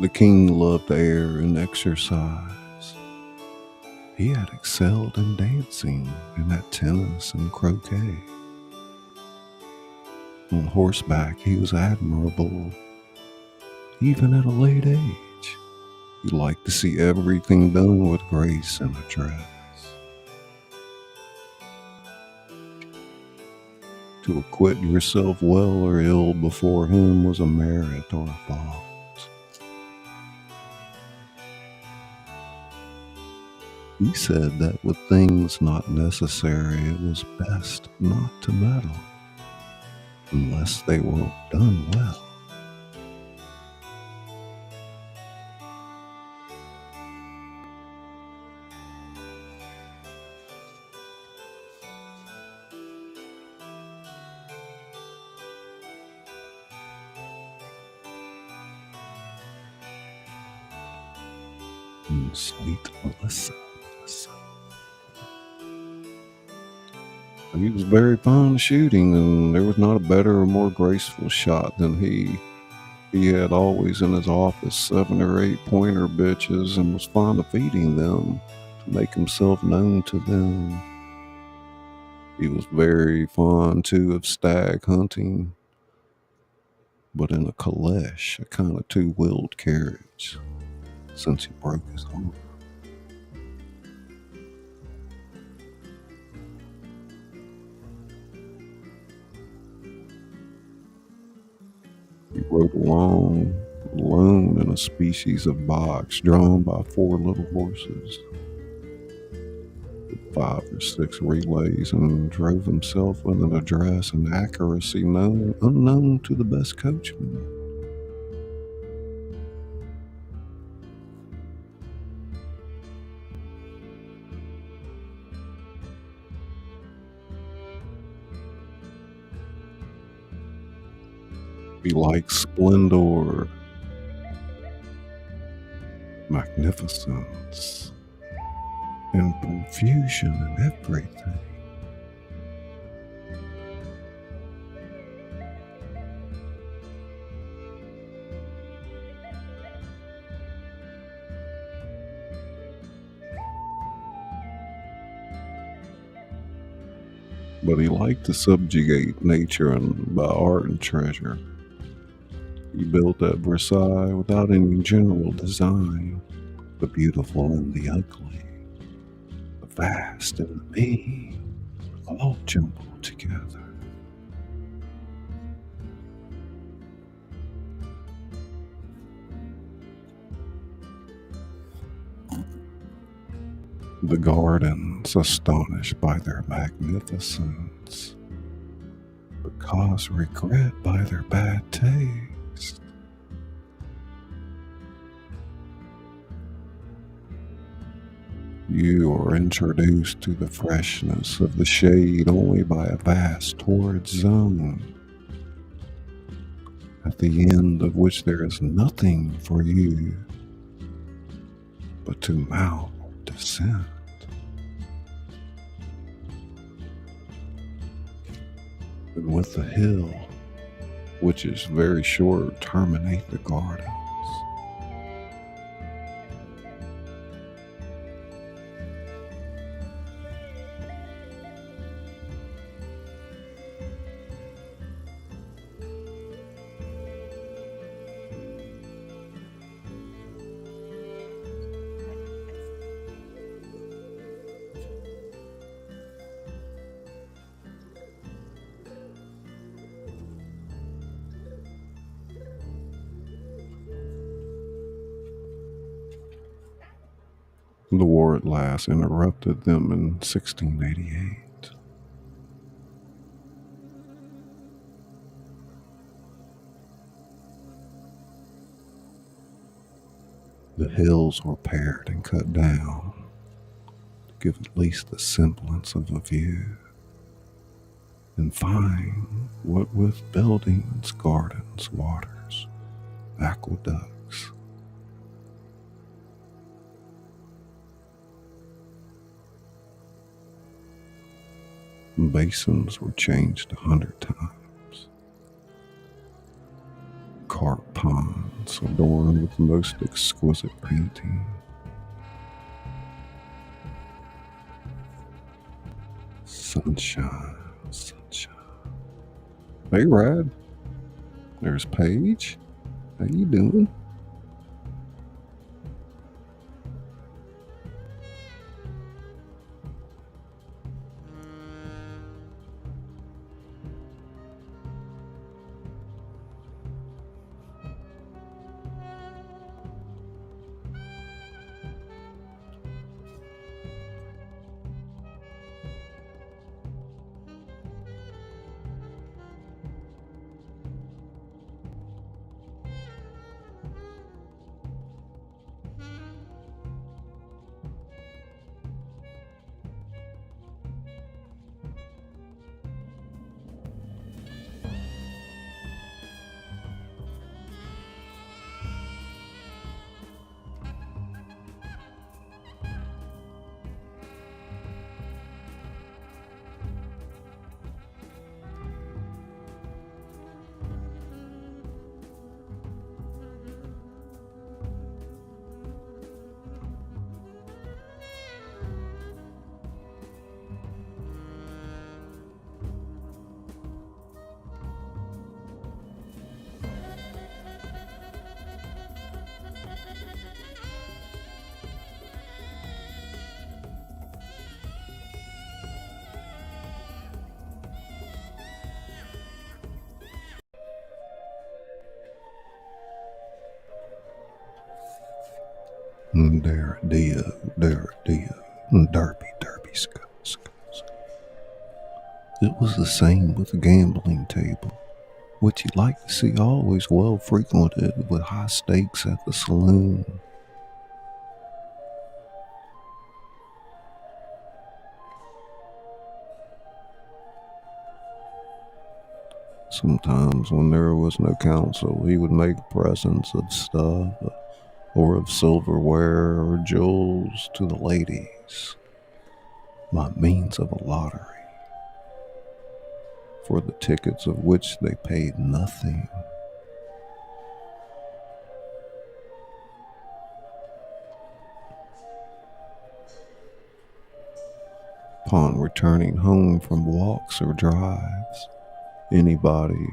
The king loved air and exercise. He had excelled in dancing and at tennis and croquet. On horseback he was admirable, even at a late age. He liked to see everything done with grace and address. To acquit yourself well or ill before him was a merit or a fault. He said that with things not necessary, it was best not to meddle, unless they were done well. Sweet Melissa. He was very fond of shooting, and there was not a better or more graceful shot than he. He had always in his office 7 or 8 pointer bitches and was fond of feeding them to make himself known to them. He was very fond, too, of stag hunting, but in a caleche, a kind of 2-wheeled carriage, since he broke his arm. He rode along alone in a species of box drawn by 4 little horses, with 5 or 6 relays, and drove himself with an address and accuracy unknown to the best coachman. He liked splendor, magnificence, and profusion in everything. But he liked to subjugate nature by art and treasure. He built at Versailles without any general design, the beautiful and the ugly, the vast and the mean, all jumbled together. The gardens, astonished by their magnificence, but cause regret by their bad taste. You are introduced to the freshness of the shade only by a vast torrid zone, at the end of which there is nothing for you but to mount descent. And with the hill, which is very short, terminate the gardens. The war at last interrupted them in 1688. The hills were pared and cut down to give at least the semblance of a view, and fine, what with buildings, gardens, waters, aqueducts, basins were changed 100 times. Carp ponds adorned with most exquisite painting. Sunshine, sunshine. Hey, Rad. There's Paige. How you doing? Derby, skull. It was the same with the gambling table, which you'd like to see always well frequented with high stakes at the saloon. Sometimes when there was no counsel, he would make presents of stuff or of silverware or jewels to the ladies by means of a lottery, for the tickets of which they paid nothing. Upon returning home from walks or drives, anybody,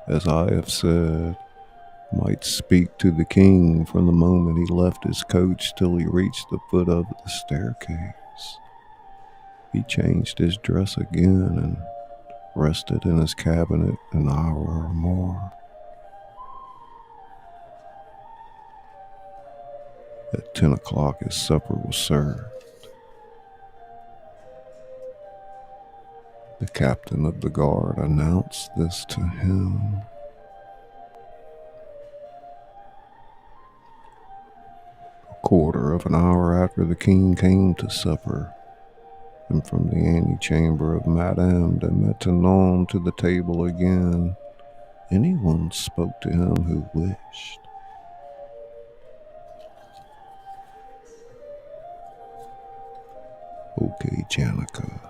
as I have said, might speak to the king from the moment he left his coach till he reached the foot of the staircase. He changed his dress again and rested in his cabinet an hour or more. At 10 o'clock his supper was served, The captain of the guard announced this to him. A quarter of an hour after the king came to supper, and from the antechamber of Madame de Maintenon to the table again, anyone spoke to him who wished. Okay, Janica.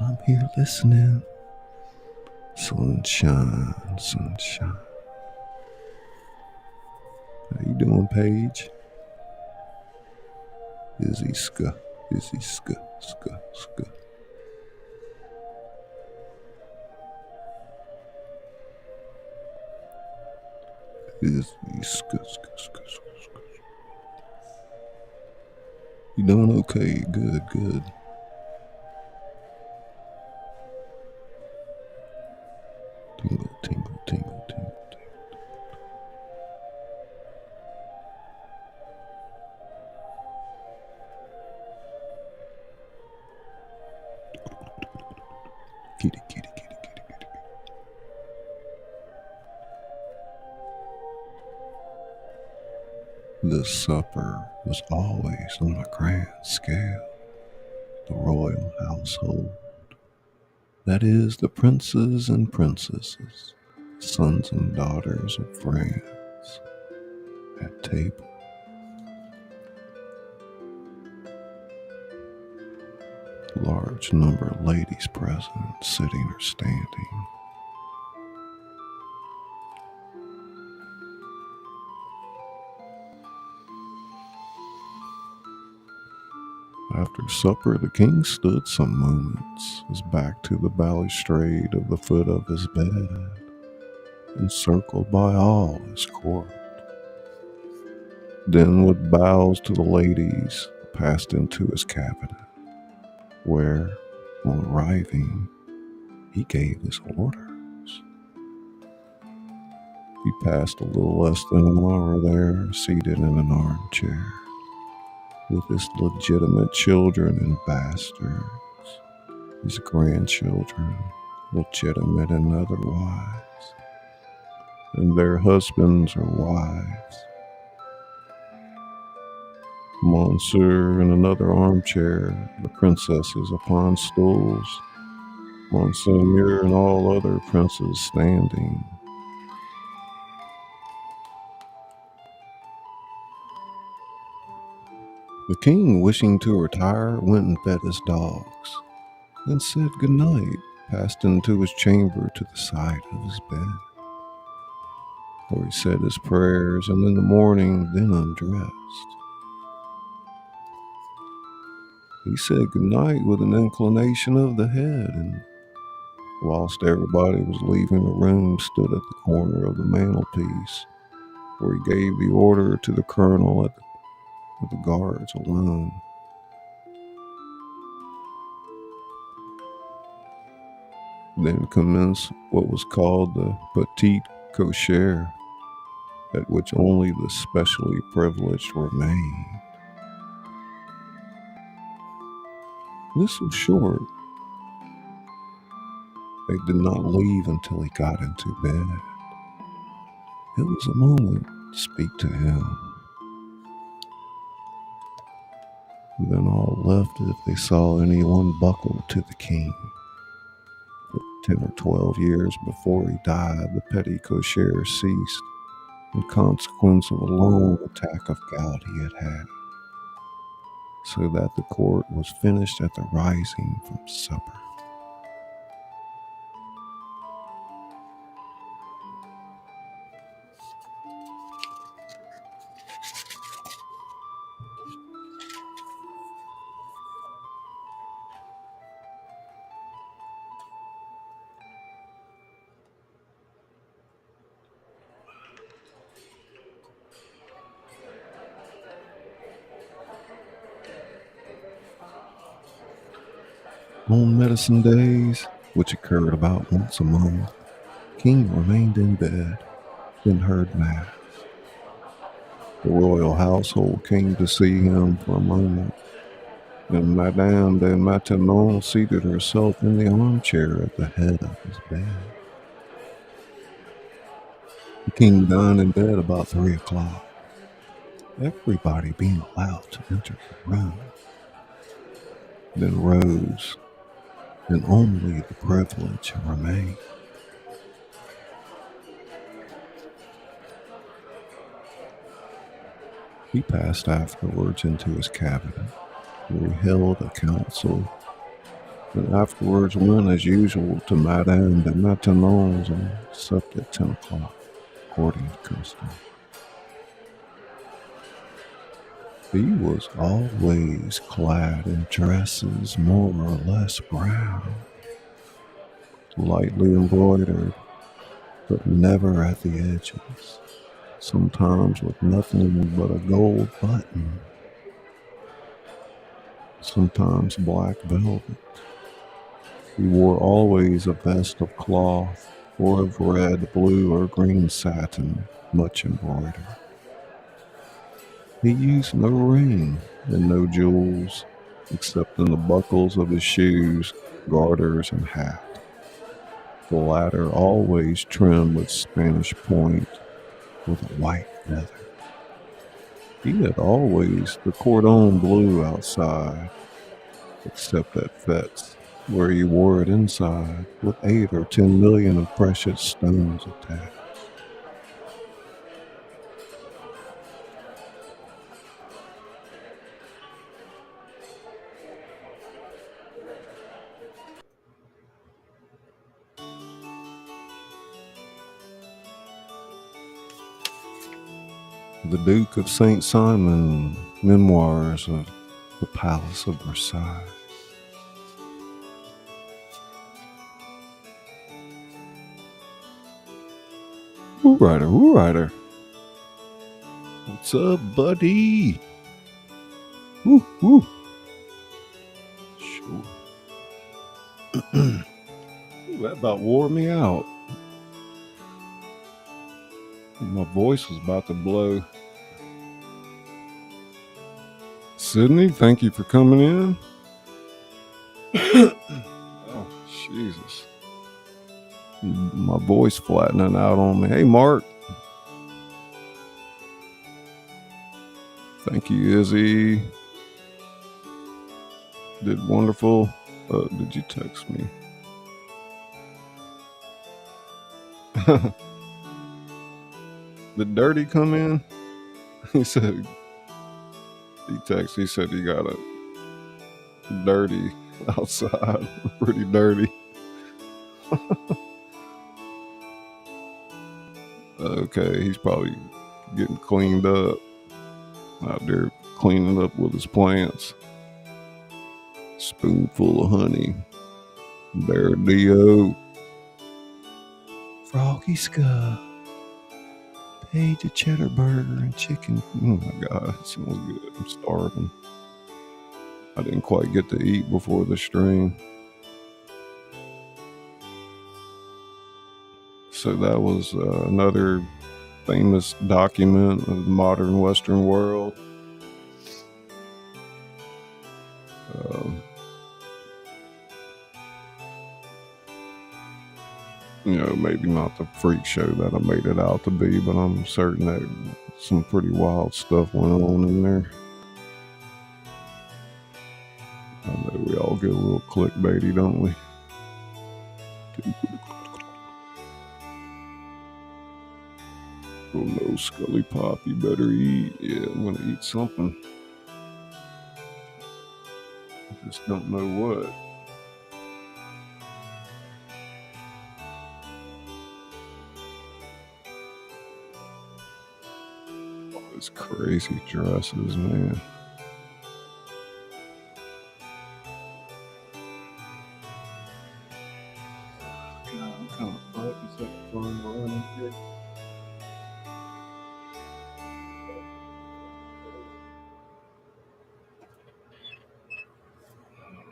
I'm here listening. Sunshine, sunshine. How you doing, Paige? Izzy ska, Izzy ska, ska, ska. Izzy ska, ska, ska, ska, ska. You doing okay? Good, good. Tingle, tingle, tingle, tingle, tingle. Kitty, kitty, kitty, kitty, kitty. The supper was always on a grand scale. The royal household, that is, the princes and princesses, sons and daughters of France, at table. A large number of ladies present, sitting or standing. After supper, the king stood some moments, his back to the balustrade of the foot of his bed, encircled by all his court. Then, with bows to the ladies, passed into his cabinet, where, on arriving, he gave his orders. He passed a little less than an hour there, seated in an armchair, with his legitimate children and bastards, his grandchildren, legitimate and otherwise, and their husbands or wives. Monsieur in another armchair, the princesses upon stools, Monseigneur and all other princes standing. The king, wishing to retire, went and fed his dogs, then said good night, passed into his chamber to the side of his bed, where he said his prayers, and in the morning then undressed. He said good night with an inclination of the head, and whilst everybody was leaving the room, stood at the corner of the mantelpiece, where he gave the order to the colonel with the guards alone. Then commenced what was called the petit cocher, at which only the specially privileged remained. This was short. They did not leave until he got into bed. It was a moment to speak to him. Then all left if they saw anyone buckle to the king. For 10 or 12 years before he died, the petit cocher ceased in consequence of a long attack of gout he had had, so that the court was finished at the rising from supper. On medicine days, which occurred about once a month, King remained in bed, then heard mass. The royal household came to see him for a moment, and Madame de Maintenon seated herself in the armchair at the head of his bed. The king dined in bed about 3 o'clock, everybody being allowed to enter the room, then rose, and only the privileged remained. He passed afterwards into his cabinet, where he held a council, and afterwards went as usual to Madame de Maintenon's and supped at 10 o'clock, according to custom. He was always clad in dresses more or less brown, lightly embroidered, but never at the edges, sometimes with nothing but a gold button, sometimes black velvet. He wore always a vest of cloth or of red, blue, or green satin, much embroidered. He used no ring and no jewels, except in the buckles of his shoes, garters, and hat, the latter always trimmed with Spanish point with a white feather. He had always the cordon bleu outside, except at fetes, where he wore it inside with 8 or 10 million of precious stones attached. The Duke of St. Simon, Memoirs of the Palace of Versailles. Woo rider. What's up, buddy? Woo. Sure. Ooh, that about wore me out. My voice was about to blow. Sydney, thank you for coming in. Oh, Jesus. My voice flattening out on me. Hey, Mark. Thank you, Izzy. Did wonderful. Did you text me? Did Dirty come in? He said, he said he got a dirty outside. Pretty dirty. Okay, he's probably getting cleaned up out there, cleaning up with his plants. Spoonful of honey. Bear Dio. Froggy Scud. Page of cheddar burger and chicken. Oh my God, it smells good. I'm starving. I didn't quite get to eat before the stream. So that was another famous document of the modern Western world. You know, maybe not the freak show that I made it out to be, but I'm certain that some pretty wild stuff went on in there. I know we all get a little clickbaity, don't we? Oh no, Scully Pop, you better eat. Yeah, I'm gonna eat something. I just don't know what. All these crazy dresses, man. God, I'm kind of fucked. Is that fun running here?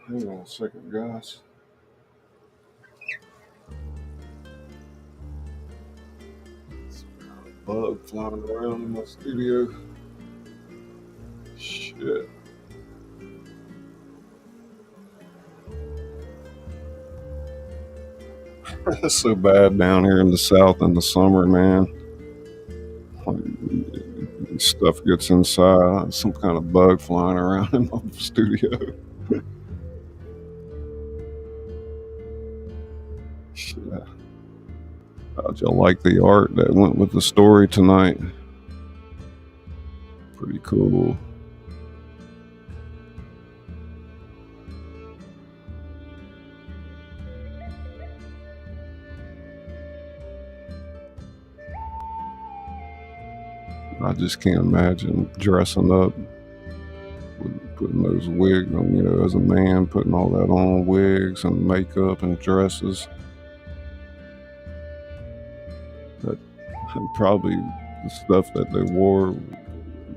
Hang on a second, guys. Bug flying around in my studio. Shit. It's so bad down here in the South in the summer, man. Stuff gets inside, some kind of bug flying around in my studio. Yeah. How'd y'all like the art that went with the story tonight? Pretty cool. I just can't imagine dressing up, putting those wigs on, you know, as a man, putting all that on, wigs and makeup and dresses. That probably the stuff that they wore,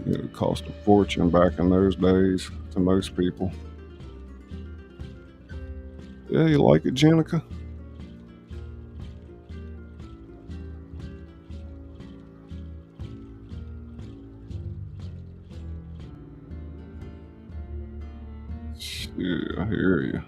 you know, cost a fortune back in those days to most people. Yeah, you like it, Jenica? Yeah, I hear you.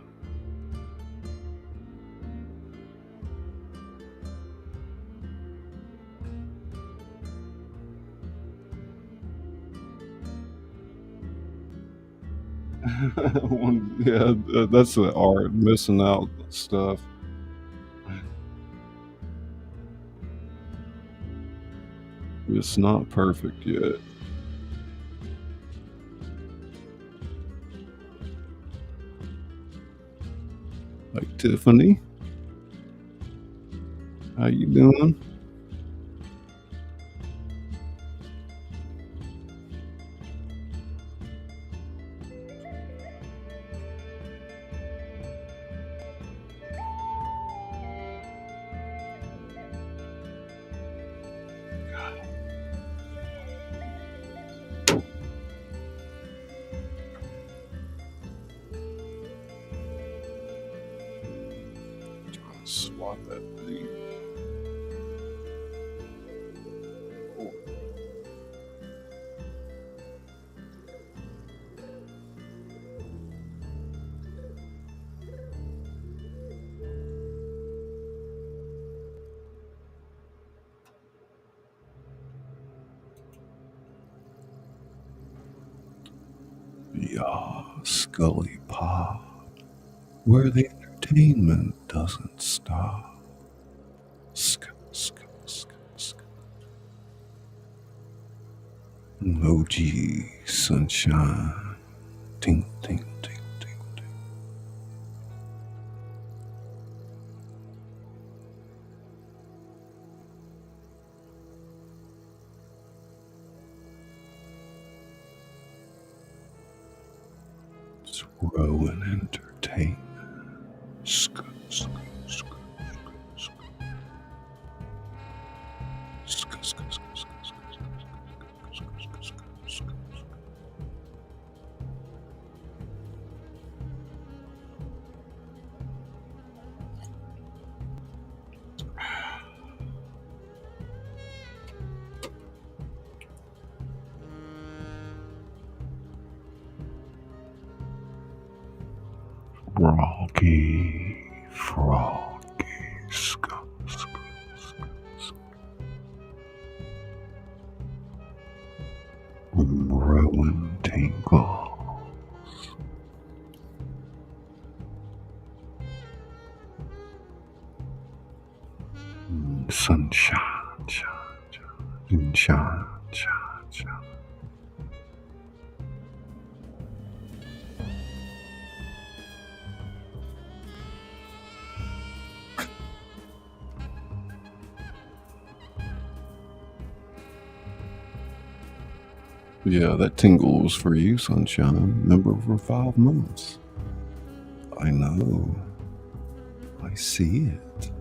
Yeah, that's the art, missing out stuff. It's not perfect yet. Like Tiffany, how you doing? Swap that thing. Yeah, Scully Pod, where the entertainment doesn't stop. OG sunshine. Ting, ting, ting, ting, ting. It's growing entertainment. Froggy, Rowan tingles. Sunshine, shine. Yeah, that tingle was for you, sunshine. Member for 5 months. I know. I see it.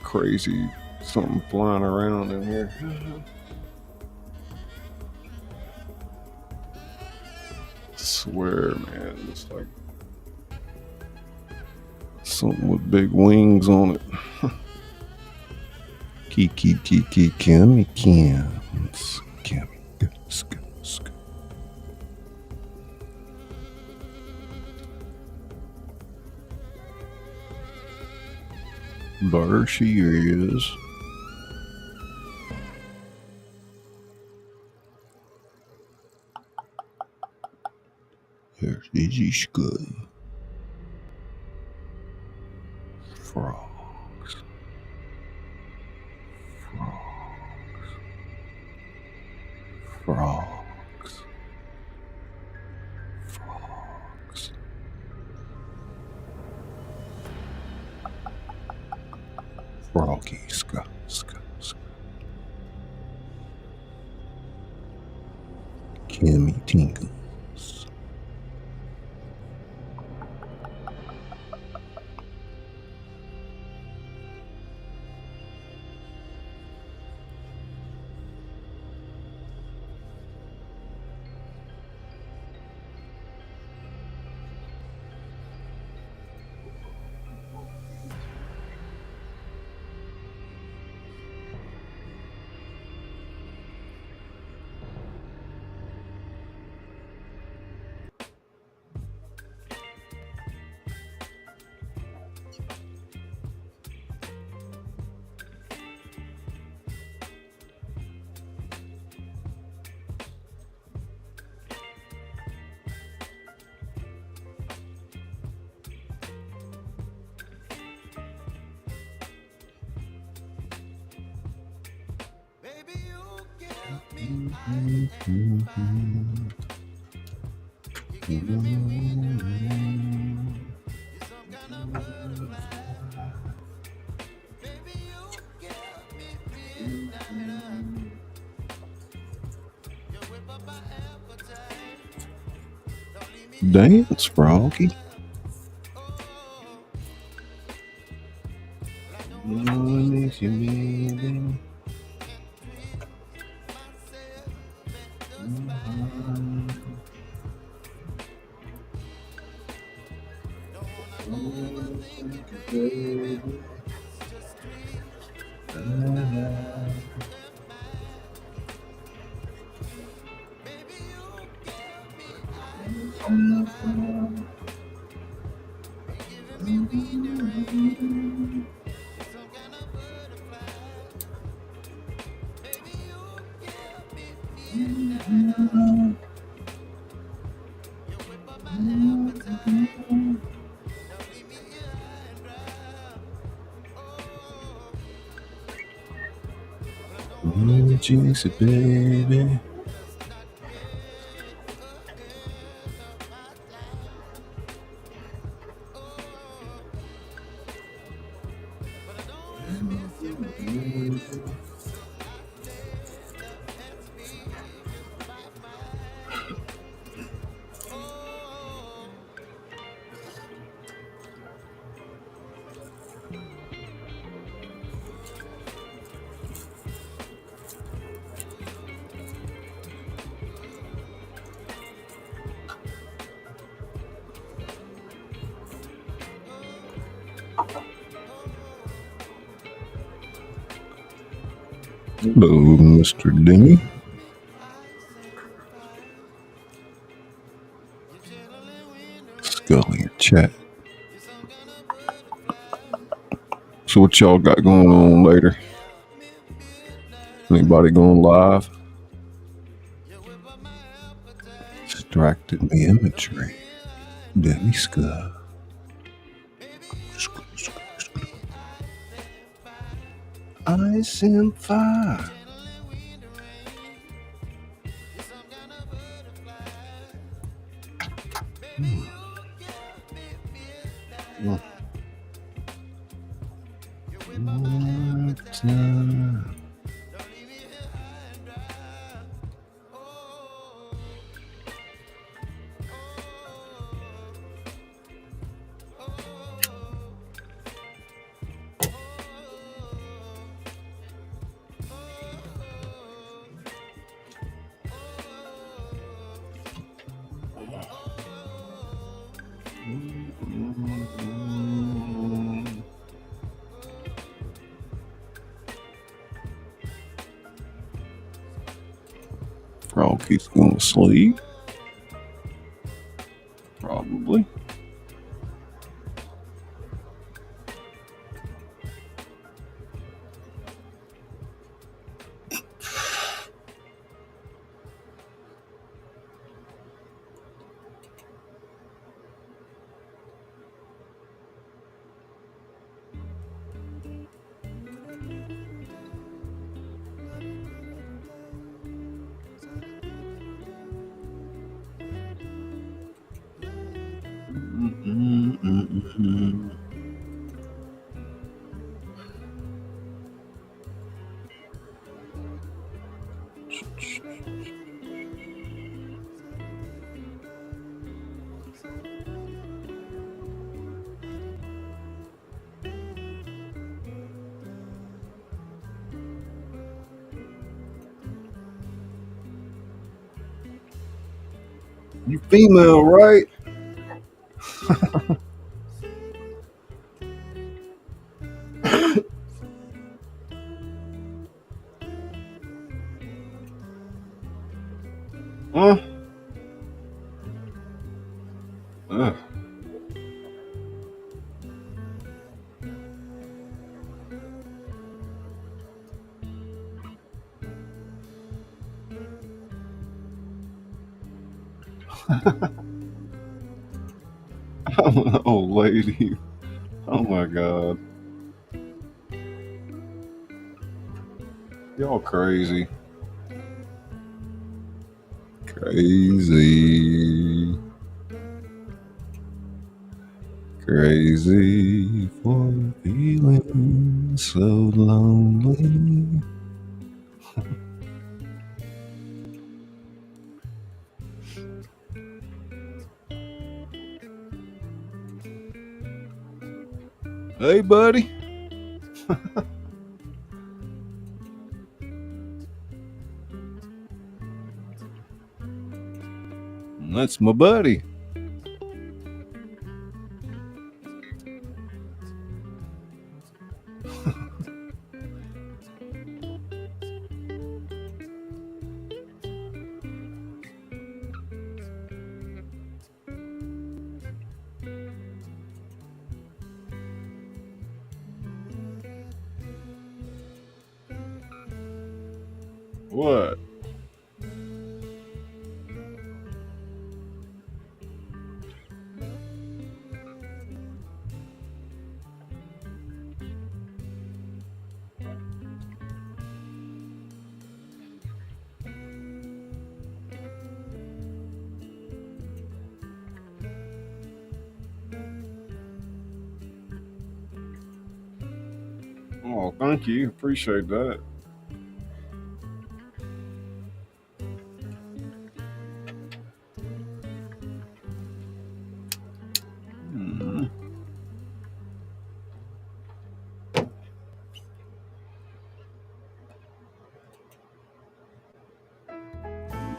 Crazy something flying around in here. swear, man, it's like something with big wings on it. Kimmy Kims. Kimmy. There she is. There's Izzy Scully. Frogs. Froggy, ska. Kimmy Tingles. Dance, Froggy. Jinx it, baby. Hello, Mr. Dingy. Scully in chat. So what y'all got going on later? Anybody going live? Distracted me imagery. Demi Scott. Ice and fire. One time. Froggy's going to sleep. Probably. You female, right? Huh? Oh, lady. Oh my God. Y'all crazy. Crazy. Crazy for feeling so lonely. Hey, buddy. That's my buddy. What? Oh, thank you. Appreciate that.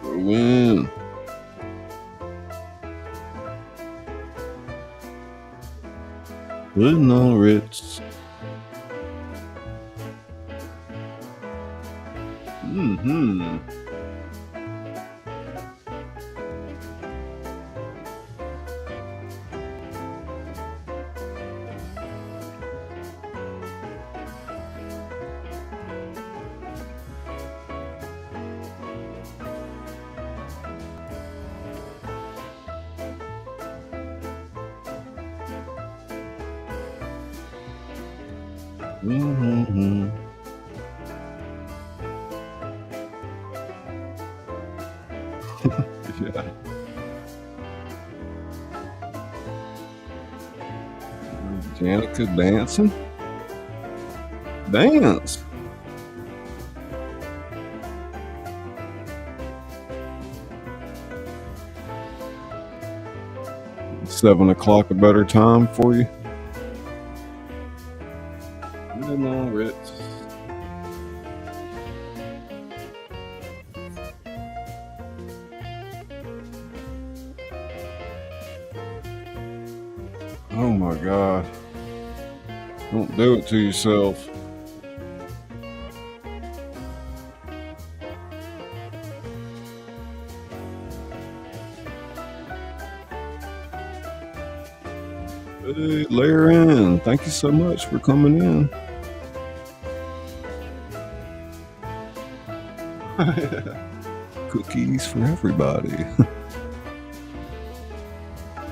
Win. With no Ritz. Mm-hmm. Mm-hmm. Yeah. Janica dancing? Dance. $7 o'clock a better time for you? No, Ritz. Oh my God. Don't do it to yourself. Hey, Laren, thank you so much for coming in. Cookies for everybody.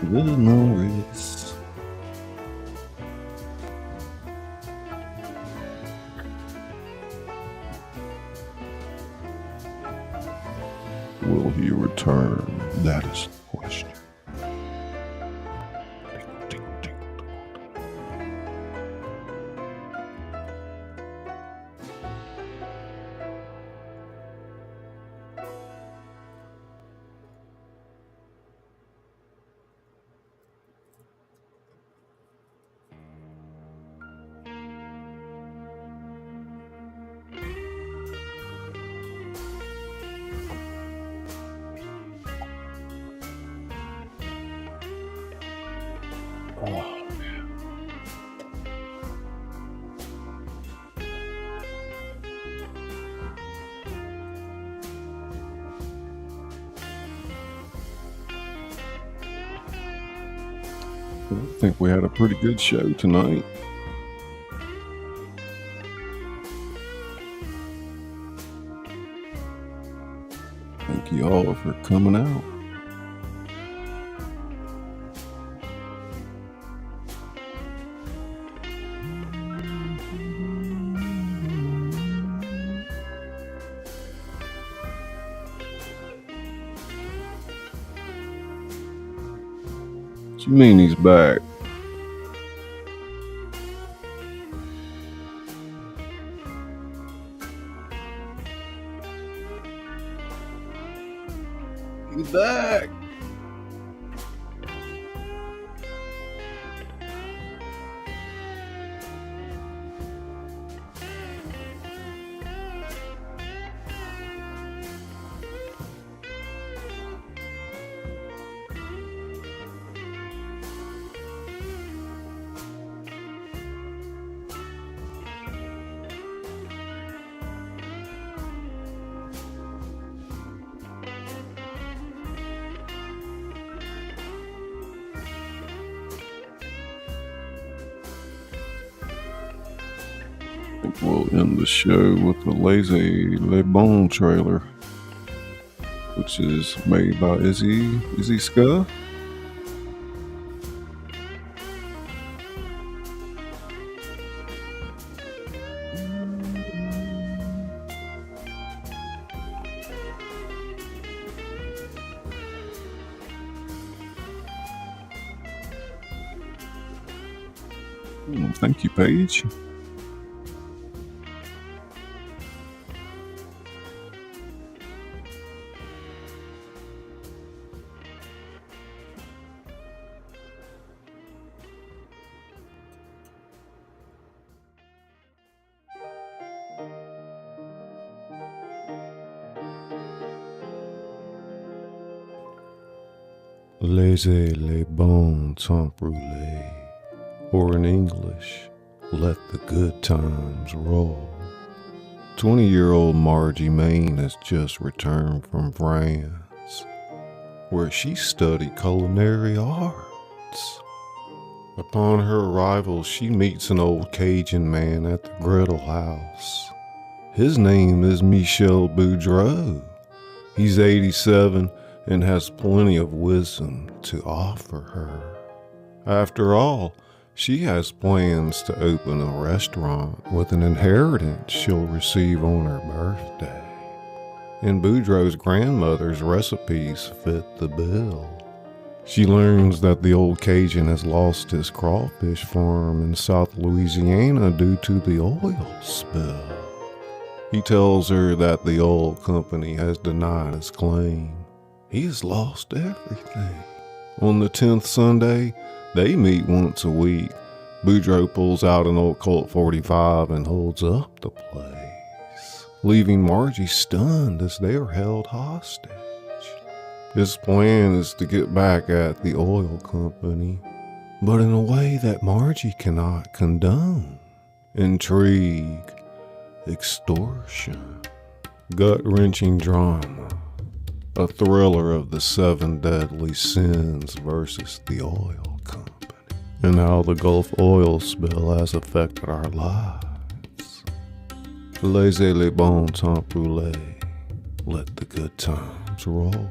Good Norris. Will he return? That is the question. I think we had a pretty good show tonight. Thank you all for coming out. What you mean he's back? He's back. I think we'll end the show with the Laissez, Bon trailer, which is made by Izzy Scully. Thank you, Paige. Laissez les bon temps rouler, or in English, let the good times roll. 20-year-old Margie Main has just returned from France, where she studied culinary arts. Upon her arrival, she meets an old Cajun man at the griddle house. His name is Michel Boudreau. He's 87 and has plenty of wisdom to offer her. After all, she has plans to open a restaurant with an inheritance she'll receive on her birthday. And Boudreau's grandmother's recipes fit the bill. She learns that the old Cajun has lost his crawfish farm in South Louisiana due to the oil spill. He tells her that the oil company has denied his claim. He has lost everything. On the 10th Sunday, they meet once a week. Boudreau pulls out an old Colt 45 and holds up the place, leaving Margie stunned as they are held hostage. His plan is to get back at the oil company, but in a way that Margie cannot condone. Intrigue, extortion, gut-wrenching drama, a thriller of the 7 deadly sins versus the oil company. and how the Gulf oil spill has affected our lives. Laissez les bon temps rouler. Let the good times roll.